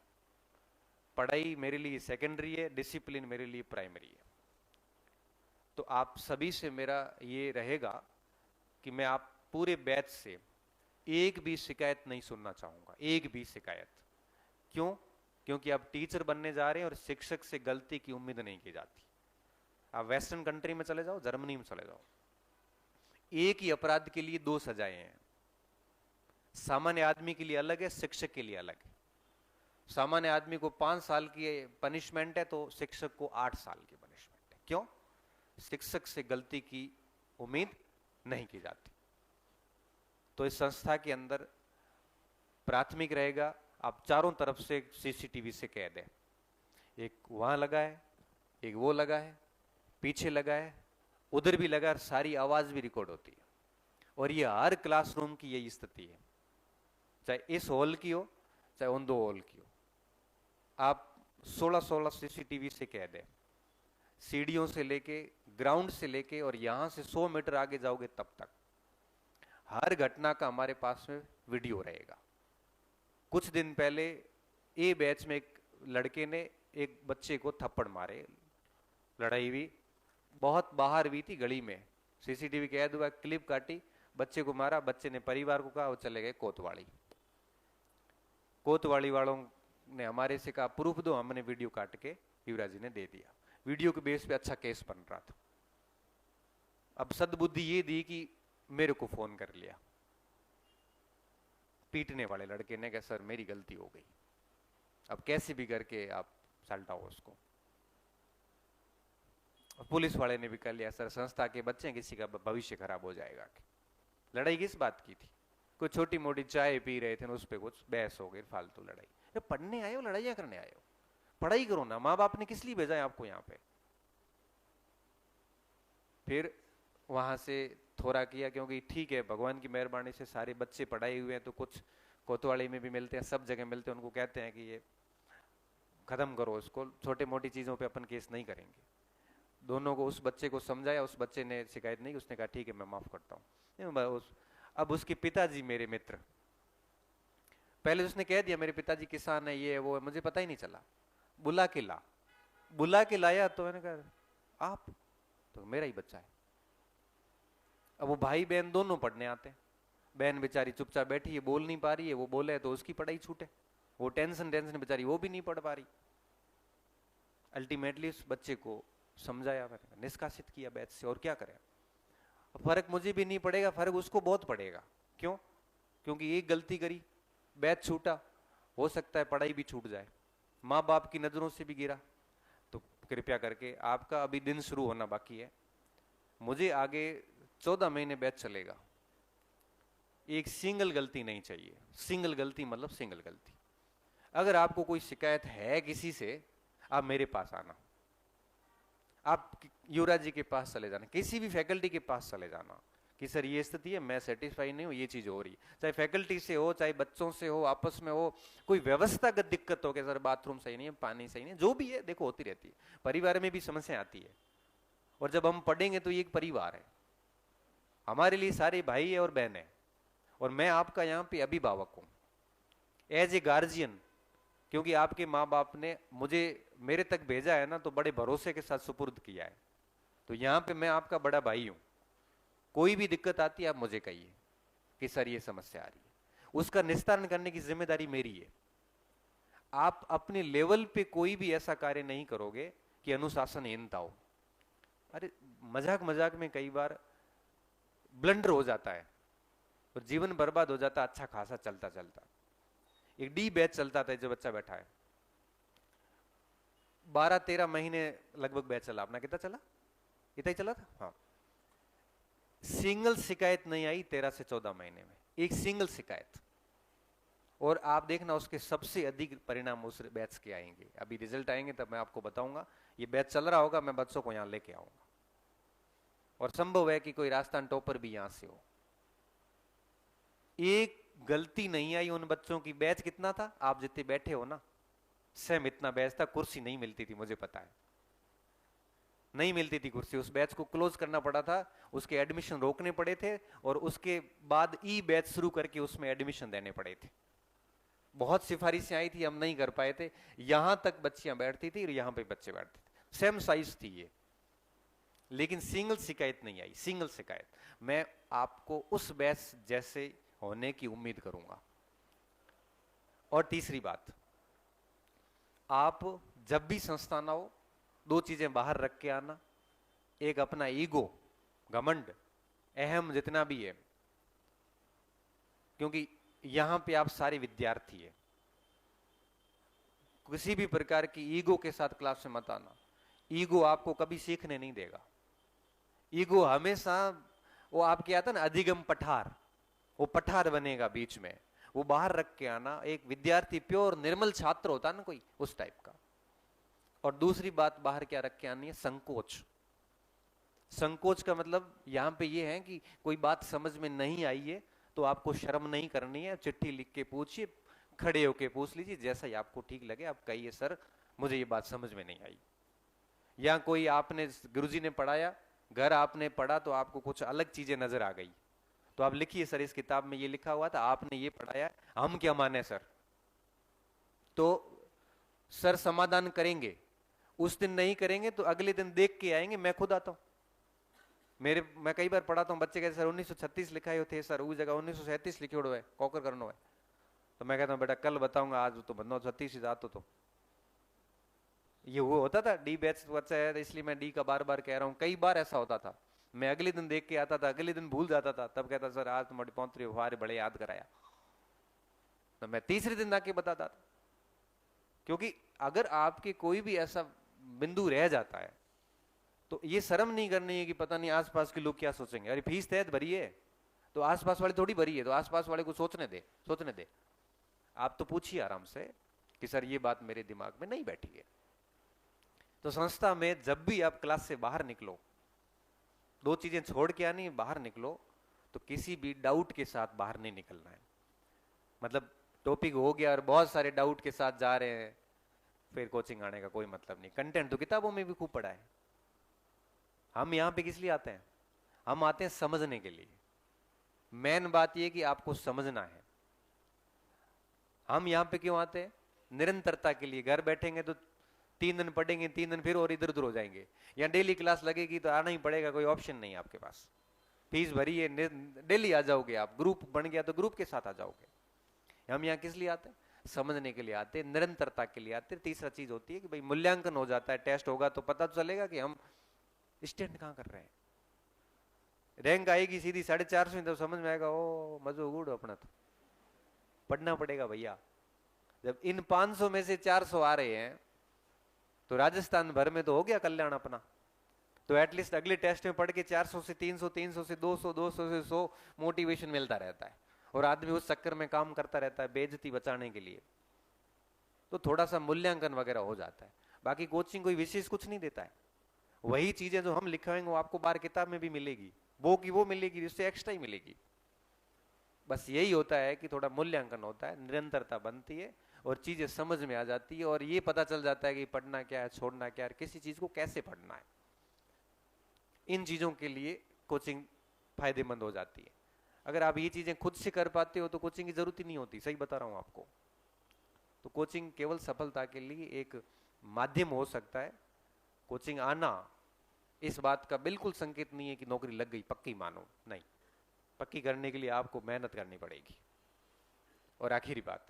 पढ़ाई मेरे लिए सेकेंडरी है, डिसिप्लिन मेरे लिए प्राइमरी है। तो आप सभी से मेरा ये रहेगा कि मैं आप पूरे बैच से एक भी शिकायत नहीं सुनना चाहूंगा, एक भी शिकायत। क्यों? क्योंकि आप टीचर बनने जा रहे हैं और शिक्षक से गलती की उम्मीद नहीं की जाती। आप वेस्टर्न कंट्री में चले जाओ, जर्मनी में चले जाओ, एक ही अपराध के लिए 2 सजाएं हैं। सामान्य आदमी के लिए अलग है, शिक्षक के लिए अलग है। सामान्य आदमी को 5 साल की पनिशमेंट है तो शिक्षक को 8 साल की पनिशमेंट है। क्यों? शिक्षक से गलती की उम्मीद नहीं की जाती। तो इस संस्था के अंदर प्राथमिक रहेगा, आप चारों तरफ से सीसीटीवी से कैद है। एक वहां लगा है, एक वो लगा है, पीछे लगा है, उधर भी लगा है, सारी आवाज भी रिकॉर्ड होती है। और ये हर क्लासरूम की यही स्थिति है, चाहे इस हॉल की हो चाहे उन 2 हॉल की हो। आप 16-16 सीसीटीवी से कैद है, सीढ़ियों से लेके, ग्राउंड से लेके, और यहां से 100 मीटर आगे जाओगे तब तक हर घटना का हमारे पास में वीडियो रहेगा। कुछ दिन पहले ए बैच में एक लड़के ने एक बच्चे को थप्पड़ मारे, लड़ाई हुई, बहुत बाहर हुई थी गली में, सीसीटीवी कैद हुआ, क्लिप काटी, बच्चे को मारा, बच्चे ने परिवार को कहा, वो चले गए कोतवाली। कोतवाली वालों ने हमारे से कहा प्रूफ दो, हमने वीडियो काट के युवराज जी ने दे दिया। वीडियो के बेस पे अच्छा केस बन रहा था। अब सद्बुद्धि ये दी कि मेरे को फोन कर लिया पीटने वाले लड़के ने, कहा सर मेरी गलती हो गई, अब कैसे भी करके आप सल्टाओ उसको। पुलिस वाले ने भी कर लिया, सर संस्था के बच्चे हैं, किसी का भविष्य खराब हो जाएगा। लड़ाई किस बात की थी? कोई छोटी मोटी चाय पी रहे थे, उस पर कुछ बहस हो गई, फालतू लड़ाई। पढ़ने आए हो, लड़ाइयां करने आए हो? पढ़ाई करो ना, माँ बाप ने किस लिए भेजा है आपको यहाँ पे? फिर वहां से थोड़ा किया, क्योंकि ठीक है भगवान की मेहरबानी से सारे बच्चे पढ़ाए हुए हैं, तो कुछ कोतवाली में भी मिलते हैं, सब जगह मिलते हैं, उनको कहते हैं कि ये खत्म करो इसको, छोटे मोटी चीजों पे अपन केस नहीं करेंगे। दोनों को, उस बच्चे को समझाया, उस बच्चे ने शिकायत नहीं, उसने कहा ठीक है मैं माफ करता हूँ। अब उसके पिताजी मेरे मित्र, पहले उसने कह दिया मेरे पिताजी किसान है, ये है वो है, मुझे पता ही नहीं चला। बुला के लाया तो मैंने कहा आप तो मेरा ही बच्चा है। अब वो भाई बहन दोनों पढ़ने आते हैं, बहन बेचारी चुपचाप बैठी है, बोल नहीं पा रही है, वो बोले तो उसकी पढ़ाई छूटे, वो टेंशन बेचारी वो भी नहीं पढ़ पा रही। अल्टीमेटली उस बच्चे को समझाया, मैंने निष्कासित किया बैच से, और क्या करें। फर्क मुझे भी नहीं पड़ेगा, फर्क उसको बहुत पड़ेगा। क्यों? क्योंकि एक गलती करी, बैच छूटा, हो सकता है पढ़ाई भी छूट जाए, माँ बाप की नजरों से भी गिरा। तो कृपया करके, आपका अभी दिन शुरू होना बाकी है, मुझे आगे 14 महीने बैच चलेगा, एक सिंगल गलती नहीं चाहिए। सिंगल गलती मतलब सिंगल गलती। अगर आपको कोई शिकायत है किसी से, आप मेरे पास आना, आप युवराज जी के पास चले जाना, किसी भी फैकल्टी के पास चले जाना कि सर ये स्थिति है, मैं सेटिस्फाई नहीं हूँ, ये चीज हो रही है। चाहे फैकल्टी से हो, चाहे बच्चों से हो, आपस में हो, कोई व्यवस्थागत दिक्कत हो कि सर बाथरूम सही नहीं है, पानी सही नहीं है, जो भी है देखो होती रहती है, परिवार में भी समस्या आती है। और जब हम पढ़ेंगे तो ये एक परिवार है, हमारे लिए सारे भाई है और बहन है, और मैं आपका यहाँ पे अभिभावक हूँ, एज ए गार्जियन, क्योंकि आपके माँ बाप ने मुझे मेरे तक भेजा है ना, तो बड़े भरोसे के साथ सुपुर्द किया है। तो यहाँ पे मैं आपका बड़ा भाई हूं, कोई भी दिक्कत आती है आप मुझे कहिए कि सर ये समस्या आ रही है, उसका निस्तारण करने की जिम्मेदारी मेरी है। आप अपने लेवल पे कोई भी ऐसा कार्य नहीं करोगे कि अनुशासनहीनता हो। अरे मजाक मजाक में कई बार ब्लंडर हो जाता है और जीवन बर्बाद हो जाता है, अच्छा खासा चलता चलता। एक डी बैच चलता था, जो बच्चा बैठा है, 12-13 महीने लगभग बैच चला अपना। कितना चला? इतना ही चला था, हाँ। सिंगल शिकायत नहीं आई 13 से 14 महीने में, एक सिंगल शिकायत। और आप देखना उसके सबसे अधिक परिणाम उस बैच के आएंगे। अभी रिजल्ट आएंगे तब मैं आपको बताऊंगा। ये बैच चल रहा होगा, मैं बच्चों को यहां लेके आऊंगा, और संभव है कि कोई राजस्थान टॉपर भी यहां से हो। एक गलती नहीं आई उन बच्चों की। बैच कितना था? आप जितने बैठे हो ना, सेम इतना बैच था। कुर्सी नहीं मिलती थी, मुझे पता है, नहीं मिलती थी कुर्सी। उस बैच को क्लोज करना पड़ा था, उसके एडमिशन रोकने पड़े थे, और उसके बाद ई बैच शुरू करके उसमें एडमिशन देने पड़े थे। बहुत सिफारिशें आई थी, हम नहीं कर पाए थे। यहां तक बच्चियां बैठती थी और यहां पे बच्चे बैठते थे, सेम साइज थी ये, लेकिन सिंगल शिकायत नहीं आई। सिंगल शिकायत। मैं आपको उस बैच जैसे होने की उम्मीद करूंगा। और तीसरी बात, आप जब भी संस्थान आओ, 2 चीजें बाहर रख के आना। एक अपना ईगो, घमंड, अहम जितना भी है, क्योंकि यहां पे आप सारे विद्यार्थी है। किसी भी प्रकार की ईगो के साथ क्लास में मत आना। ईगो आपको कभी सीखने नहीं देगा। ईगो हमेशा वो आपके आता ना अधिगम पठार, वो पठार बनेगा बीच में, वो बाहर रख के आना। एक विद्यार्थी प्योर निर्मल छात्र होता है ना कोई, उस टाइप का। और दूसरी बात बाहर क्या रख के आनी है? संकोच। संकोच का मतलब यहां पे ये है कि कोई बात समझ में नहीं आई है तो आपको शर्म नहीं करनी है, चिट्ठी लिख के पूछिए, खड़े होके पूछ लीजिए, जैसा ही आपको ठीक लगे आप कहिए सर मुझे ये बात समझ में नहीं आई। या कोई आपने, गुरुजी ने पढ़ाया, घर आपने पढ़ा तो आपको कुछ अलग चीजें नजर आ गई, तो आप लिखिए सर इस किताब में ये लिखा हुआ था, आपने ये पढ़ाया, हम क्या माने सर। तो सर समाधान करेंगे। उस दिन नहीं करेंगे तो अगले दिन देख के आएंगे, मैं खुद आता हूं, मैं कई बार पढ़ाता हूँ, बच्चे कहते सर 1936 लिखा है थे सर, वो जगह 1937 लिखियोड़ो है, कॉकर करनो है। तो मैं कहता हूँ बेटा कल बताऊंगा, आज तो बंदो 36 जातो तो ये वो होता था। डी बैच बच्चा है इसलिए मैं डी का बार बार कह रहा हूँ, कई बार ऐसा होता था। मैं अगले दिन देख के आता था, अगले दिन भूल जाता था, तब कहता सर आज तुम्हारी पौंतरी फुहारे बड़े याद कराया। तो मैं तीसरे दिन आके बताता था। क्योंकि अगर आपके कोई भी ऐसा बिंदु रह जाता है तो ये शर्म नहीं करनी है कि पता नहीं आसपास के लोग क्या सोचेंगे। अरे फीस तहत भरी है तो आसपास वाले थोड़ी भरी है, तो आसपास वाले को सोचने दे। आप तो पूछिए आराम से कि सर ये बात मेरे दिमाग में नहीं बैठी है। तो संस्था में जब भी आप क्लास से बाहर निकलो, दो चीजें छोड़ के आनी, बाहर निकलो तो किसी भी डाउट के साथ बाहर नहीं निकलना है। मतलब टॉपिक हो गया और बहुत सारे डाउट के साथ जा रहे हैं, फिर कोचिंग आने का कोई मतलब नहीं। कंटेंट तो किताबों में भी खूब पढ़ा है। हम यहां पे किस लिए आते हैं? हम आते हैं समझने के लिए। मेन बात यह कि आपको समझना है। हम यहां पे क्यों आते हैं? निरंतरता के लिए। घर बैठेंगे तो 3 दिन पढ़ेंगे, 3 दिन फिर और इधर उधर हो जाएंगे। या डेली क्लास लगेगी तो आना ही पड़ेगा, कोई ऑप्शन नहीं आपके पास। फीस भरी है, डेली आ जाओगे आप। ग्रुप बन गया तो ग्रुप के साथ आ जाओगे। हम यहाँ किस लिए आते हैं? समझने के लिए आते हैं, निरंतरता के लिए आते हैं। तीसरा चीज होती है कि भाई मूल्यांकन हो जाता है, टेस्ट होगा तो पता तो चलेगा कि हम स्टैंड कहां कर रहे हैं। रैंक आएगी सीधी 450 में, तो समझ में आएगा ओ मजो गुड़ अपना। तो पढ़ना पड़ेगा भैया। जब इन 500 में से 400 आ रहे हैं तो राजस्थान भर में तो हो गया कल्याण अपना। तो एटलीस्ट अगले टेस्ट में पढ़ के 400 से 300, 300 से 200, 200 से 100 मोटिवेशन मिलता रहता है। और आदमी उस चक्कर में काम करता रहता है बेइज्जती बचाने के लिए। तो थोड़ा सा मूल्यांकन वगैरह हो जाता है। बाकी कोचिंग कोई विशेष कुछ नहीं देता है। वही चीजें जो हम लिखाएंगे वो आपको बाहर किताब में भी मिलेगी, वो की वो मिलेगी, उससे एक्स्ट्रा ही मिलेगी। बस यही होता है कि थोड़ा मूल्यांकन होता है, निरंतरता बनती है और चीजें समझ में आ जाती है। और ये पता चल जाता है कि पढ़ना क्या है, छोड़ना क्या है, किसी चीज को कैसे पढ़ना है। इन चीजों के लिए कोचिंग फायदेमंद हो जाती है। अगर आप ये चीजें खुद से कर पाते हो तो कोचिंग की जरूरत ही नहीं होती। सही बता रहा हूं आपको। तो कोचिंग केवल सफलता के लिए एक माध्यम हो सकता है। कोचिंग आना इस बात का बिल्कुल संकेत नहीं है कि नौकरी लग गई पक्की मानो। नहीं, पक्की करने के लिए आपको मेहनत करनी पड़ेगी। और आखिरी बात,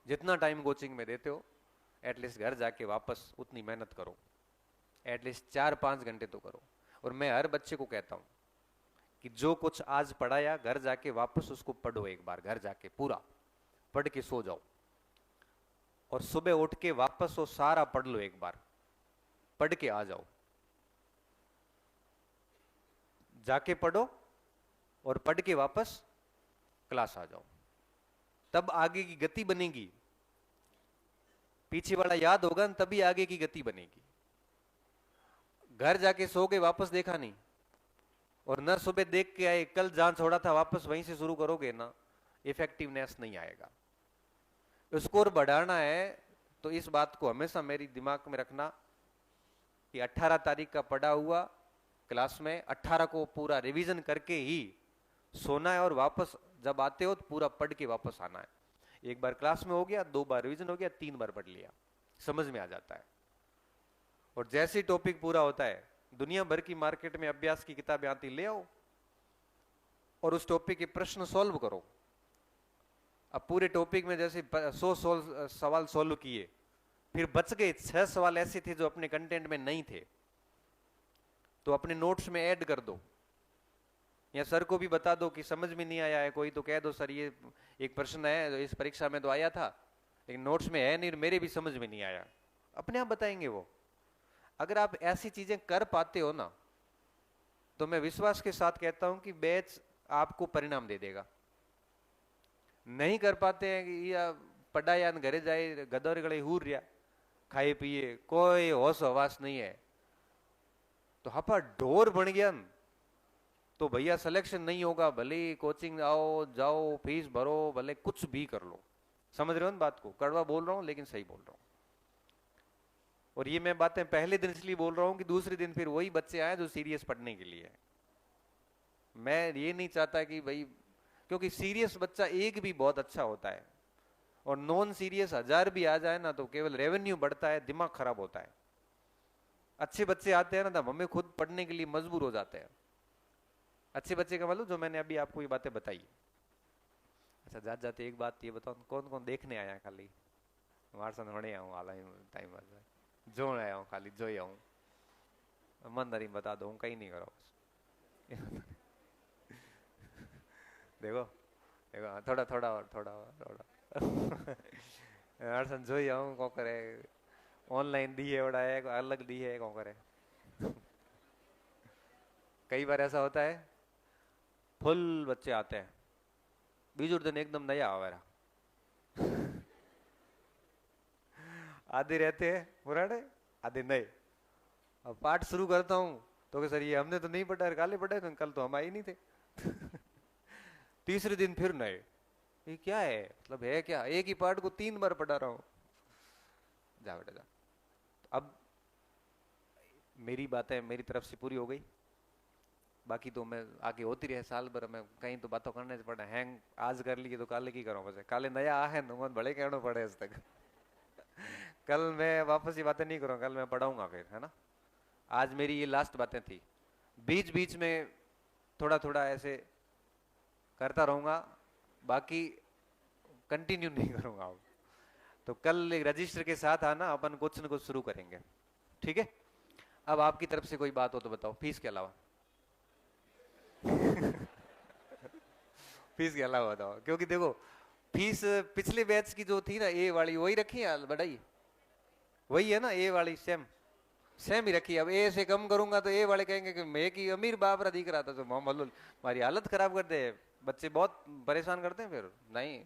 जितना टाइम कोचिंग में देते हो एटलीस्ट घर जाके वापस उतनी मेहनत करो। एटलीस्ट 4-5 घंटे तो करो। और मैं हर बच्चे को कहता हूं कि जो कुछ आज पढ़ाया घर जाके वापस उसको पढ़ो। एक बार घर जाके पूरा पढ़ के सो जाओ और सुबह उठ के वापस वो सारा पढ़ लो। एक बार पढ़ के आ जाओ। जाके पढ़ो और पढ़ के वापस क्लास आ जाओ। तब आगे की गति बनेगी। पीछे वाला याद होगा न, तभी आगे की गति बनेगी। घर जाके सो के वापस देखा नहीं और न सुबह देख के आए, कल जहां छोड़ा था वापस वहीं से शुरू करोगे ना, इफेक्टिवनेस नहीं आएगा। स्कोर बढ़ाना है तो इस बात को हमेशा मेरी दिमाग में रखना कि 18 तारीख का पढ़ा हुआ क्लास में 18 को पूरा रिवीजन करके ही सोना है। और वापस जब आते हो तो पूरा पढ़ के वापस आना है। एक बार क्लास में हो गया, 2 बार रिवीजन हो गया, 3 बार पढ़ लिया, समझ में आ जाता है। और जैसे टॉपिक पूरा होता है, दुनिया भर की मार्केट में अभ्यास की किताबें आती, ले आओ और उस टॉपिक के प्रश्न सॉल्व करो। अब पूरे टॉपिक में जैसे 100 सवाल सॉल्व किए, फिर बच गए 6 सवाल ऐसे थे जो अपने कंटेंट में नहीं थे, तो अपने नोट्स में ऐड कर दो। या सर को भी बता दो कि समझ में नहीं आया है कोई, तो कह दो सर ये एक प्रश्न है इस परीक्षा में तो आया था लेकिन नोट्स में है नहीं, मेरे भी समझ में नहीं आया। अपने आप बताएंगे वो। अगर आप ऐसी चीजें कर पाते हो ना, तो मैं विश्वास के साथ कहता हूं कि बैच आपको परिणाम दे देगा। नहीं कर पाते हैं कि या पढ़ा या घरे जाए गदर गले हूर रिया, खाए पिए, कोई होश हवास नहीं है, तो हपा ढोर बन गया न, तो भैया सिलेक्शन नहीं होगा। भले कोचिंग आओ जाओ, फीस भरो, भले कुछ भी कर लो। समझ रहे हो ना बात को? कड़वा बोल रहा हूं लेकिन सही बोल रहा हूं। और ये मैं बातें पहले दिन इसलिए बोल रहा हूं कि दूसरे दिन फिर वही बच्चे आए जो सीरियस पढ़ने के लिए। मैं ये नहीं चाहता कि भाई, क्योंकि सीरियस बच्चा एक भी बहुत अच्छा होता है और नॉन सीरियस 1000 भी आ जाए ना तो केवल रेवेन्यू बढ़ता है, दिमाग खराब होता है। अच्छे बच्चे आते हैं ना, तब हमें खुद पढ़ने के लिए मजबूर हो जाते हैं। अच्छे बच्चे का मतलब जो मैंने अभी आपको ये बातें बताई। अच्छा, जाते जाते एक बात ये बताओ, कौन कौन देखने आया? खाली हमारे साथ होने आऊँ आला टाइम जो आया हूँ, खाली जो ही आऊँ, ईमानदारी बता दो, कहीं नहीं करो बस। देखो देखो, थोड़ा थोड़ा और थोड़ा और थोड़ा। हमारे साथ जो ही आऊँ कौन करे, ऑनलाइन दी है बड़ा है, अलग दी है कौन करे। कई बार ऐसा होता है, फुल बच्चे आते हैं, बीजू दिन एकदम नया आवेरा। आधे रहते हैं पुराने, आधे नए। अब पाठ शुरू करता हूँ तो कि सर ये हमने तो नहीं पढ़ा, काले पढ़े तो कल तो हम आए नहीं थे। तीसरे दिन फिर नए, ये क्या है, मतलब है क्या, एक ही पाठ को 3 बार पढ़ा रहा हूँ। जा बेटा जा। अब मेरी बातें मेरी तरफ से पूरी हो गई, बाकी तो मैं आगे होती रहे साल भर में कहीं तो बातों करने से पड़ा, हैंग आज कर ली तो काले की करो, बस काले नया आ है न बड़े कहना पड़े आज तक। कल मैं वापस ये बातें नहीं करूँ, कल मैं पढ़ाऊंगा फिर, है ना। आज मेरी ये लास्ट बातें थी, बीच बीच में थोड़ा थोड़ा ऐसे करता रहूंगा, बाकी कंटिन्यू नहीं करूंगा अब। तो कल एक रजिस्टर के साथ आना, अपन कुछ न कुछ शुरू करेंगे, ठीक है। अब आपकी तरफ से कोई बात हो तो बताओ, फीस के अलावा। फीस के अलावा बताओ, क्योंकि देखो फीस पिछले बैच की जो थी ना, ए वाली वही रखी है, बढ़ाई वही है ना, ए वाली सेम सेम ही रखी। अब ए से कम करूंगा तो ए वाले कहेंगे कि मैं की अमीर बाप रहा दिख रहा था, तो मोहम्मद हमारी हालत खराब कर दे, बच्चे बहुत परेशान करते हैं फिर। नहीं,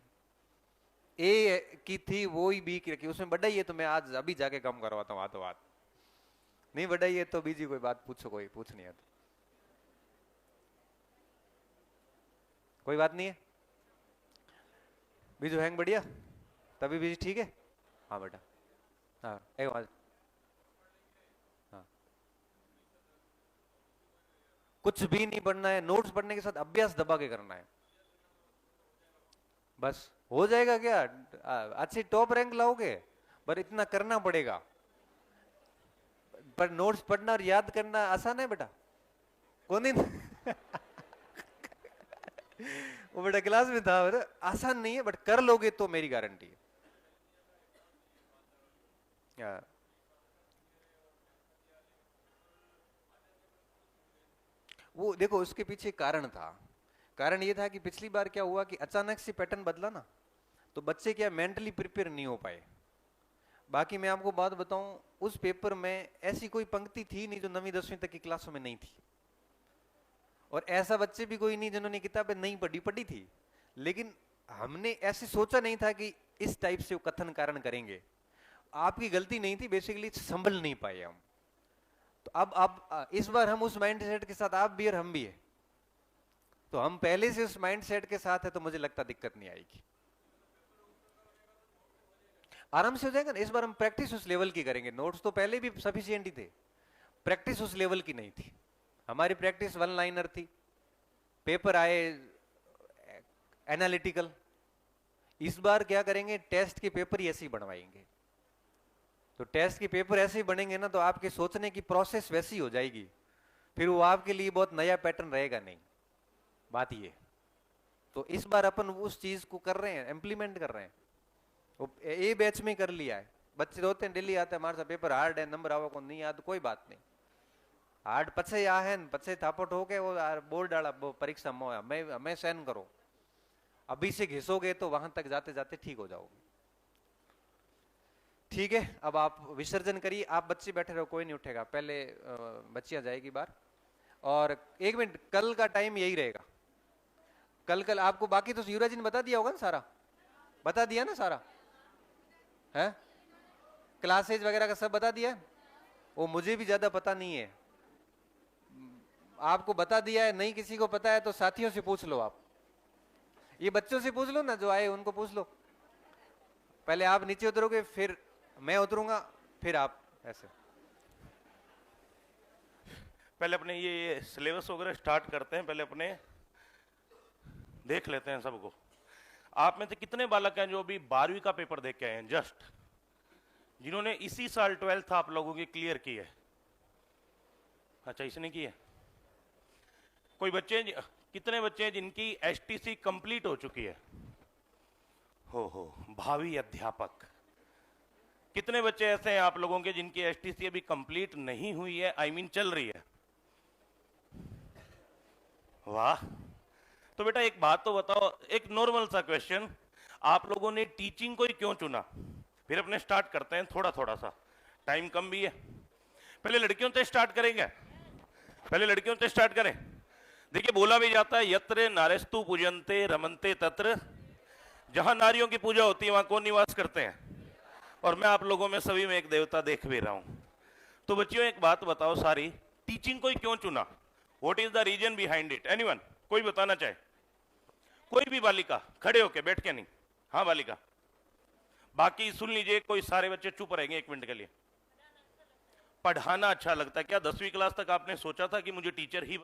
ए की थी वो ही बी की रखी, उसमें बढ़ाई है तो मैं आज अभी जाके कम करवाता हूँ हाथों हाथ। नहीं बढ़ाई है तो बीजी कोई बात पूछो, कोई पूछनी है तो कोई बात नहीं है। बीजू हैंग बढ़िया, तभी बीजी ठीक है। हाँ बेटा, हाँ एक बात, हाँ कुछ भी नहीं पढ़ना है, नोट्स पढ़ने के साथ अभ्यास दबा के करना है, बस हो जाएगा। क्या अच्छी टॉप रैंक लाओगे, पर इतना करना पड़ेगा। पर नोट्स पढ़ना और याद करना आसान है बेटा, कौन नहीं। वो बेटा क्लास में था, आसान नहीं है, बट कर लोगे तो मेरी गारंटी है। वो देखो उसके पीछे कारण था, कारण ये था कि पिछली बार क्या हुआ कि अचानक से पैटर्न बदला ना, तो बच्चे क्या मेंटली प्रिपेयर नहीं हो पाए। बाकी मैं आपको बात बताऊं, उस पेपर में ऐसी कोई पंक्ति थी नहीं जो 9वीं 10वीं तक की क्लासों में नहीं थी, और ऐसा बच्चे भी कोई नहीं जिन्होंने किताबें नहीं पढ़ी, पढ़ी थी, लेकिन हमने ऐसे सोचा नहीं था कि इस टाइप से वो कथन कारण करेंगे। आपकी गलती नहीं थी, बेसिकली संभल नहीं पाए हम। तो अब इस बार हम उस माइंड सेट के साथ, आप भी और हम भी है, तो हम पहले से उस माइंड सेट के साथ है, तो मुझे लगता दिक्कत नहीं आएगी, आराम से हो जाएगा ना। इस बार हम प्रैक्टिस उस लेवल की करेंगे, नोट्स तो पहले भी सफिशिएंट ही थे, प्रैक्टिस उस लेवल की नहीं थी। हमारी प्रैक्टिस वन लाइनर थी, पेपर आए एनालिटिकल। इस बार क्या करेंगे, टेस्ट के पेपर ही ऐसे ही बनवाएंगे। तो टेस्ट के पेपर ऐसे ही बनेंगे ना, तो आपके सोचने की प्रोसेस वैसी हो जाएगी, फिर वो आपके लिए बहुत नया पैटर्न रहेगा नहीं, बात ये। तो इस बार अपन उस चीज को कर रहे हैं, इम्प्लीमेंट कर रहे हैं। वो ए बैच में कर लिया है, बच्चे होते हैं दिल्ली आते हैं हमारे साथ, पेपर हार्ड है, नंबर आवा को नहीं याद, कोई बात नहीं, हार्ड पछे आ है पछे थापट हो के वो बोर्ड डाला परीक्षा में हमें सहन करो, अभी से घिसोगे तो वहां तक जाते जाते ठीक हो जाओगे। ठीक है, अब आप विसर्जन करिए, आप बच्चे बैठे रहो, कोई नहीं उठेगा, पहले बच्चियां जाएगी बाहर। और 1 मिनट, कल का टाइम यही रहेगा, कल आपको बाकी तो युवराज जी ने बता दिया होगा ना, सारा बता दिया ना, सारा है, क्लासेज वगैरह का सब बता दिया है। वो मुझे भी ज्यादा पता नहीं है, आपको बता दिया है, नहीं किसी को पता है तो साथियों से पूछ लो, आप ये बच्चों से पूछ लो ना जो आए, उनको पूछ लो। पहले आप नीचे उतरोगे, फिर मैं उतरूंगा, फिर आप ऐसे। पहले अपने ये सिलेबस वगैरह स्टार्ट करते हैं, पहले अपने देख लेते हैं सबको। आप में से कितने बालक हैं जो अभी 12वीं का पेपर देख के आए हैं, जस्ट जिन्होंने इसी साल 12th आप लोगों की क्लियर की है? अच्छा, इसने की है। कोई बच्चे, कितने बच्चे हैं जिनकी एसटीसी कंप्लीट हो चुकी है? हो भावी अध्यापक। कितने बच्चे ऐसे हैं आप लोगों के जिनकी एसटीसी अभी कंप्लीट नहीं हुई है, आई मीन चल रही है? वाह। तो बेटा एक बात तो बताओ, एक नॉर्मल सा क्वेश्चन, आप लोगों ने टीचिंग को ही क्यों चुना? फिर अपने स्टार्ट करते हैं थोड़ा थोड़ा सा, टाइम कम भी है। पहले लड़कियों से स्टार्ट करेंगे, पहले लड़कियों से स्टार्ट करें। देखिए बोला भी जाता है, यत्र नारेस्तु पूजन्ते रमन्ते तत्र, जहां नारियों की पूजा होती है वहां कौन निवास करते हैं? और मैं आप लोगों में सभी में एक देवता देख भी रहा हूं। तो बच्चियों एक बात बताओ सारी, टीचिंग को ही क्यों चुना? What is the reason behind it? Anyone, कोई बताना चाहे? कोई भी बालिका, खड़े होके, बैठ के नहीं। हाँ बालिका, बाकी सुन लीजिए, कोई सारे बच्चे चुप रहेंगे 1 मिनट के लिए। पढ़ाना अच्छा लगता है। क्या 10वीं क्लास तक आपने सोचा था कि मुझे टीचर ही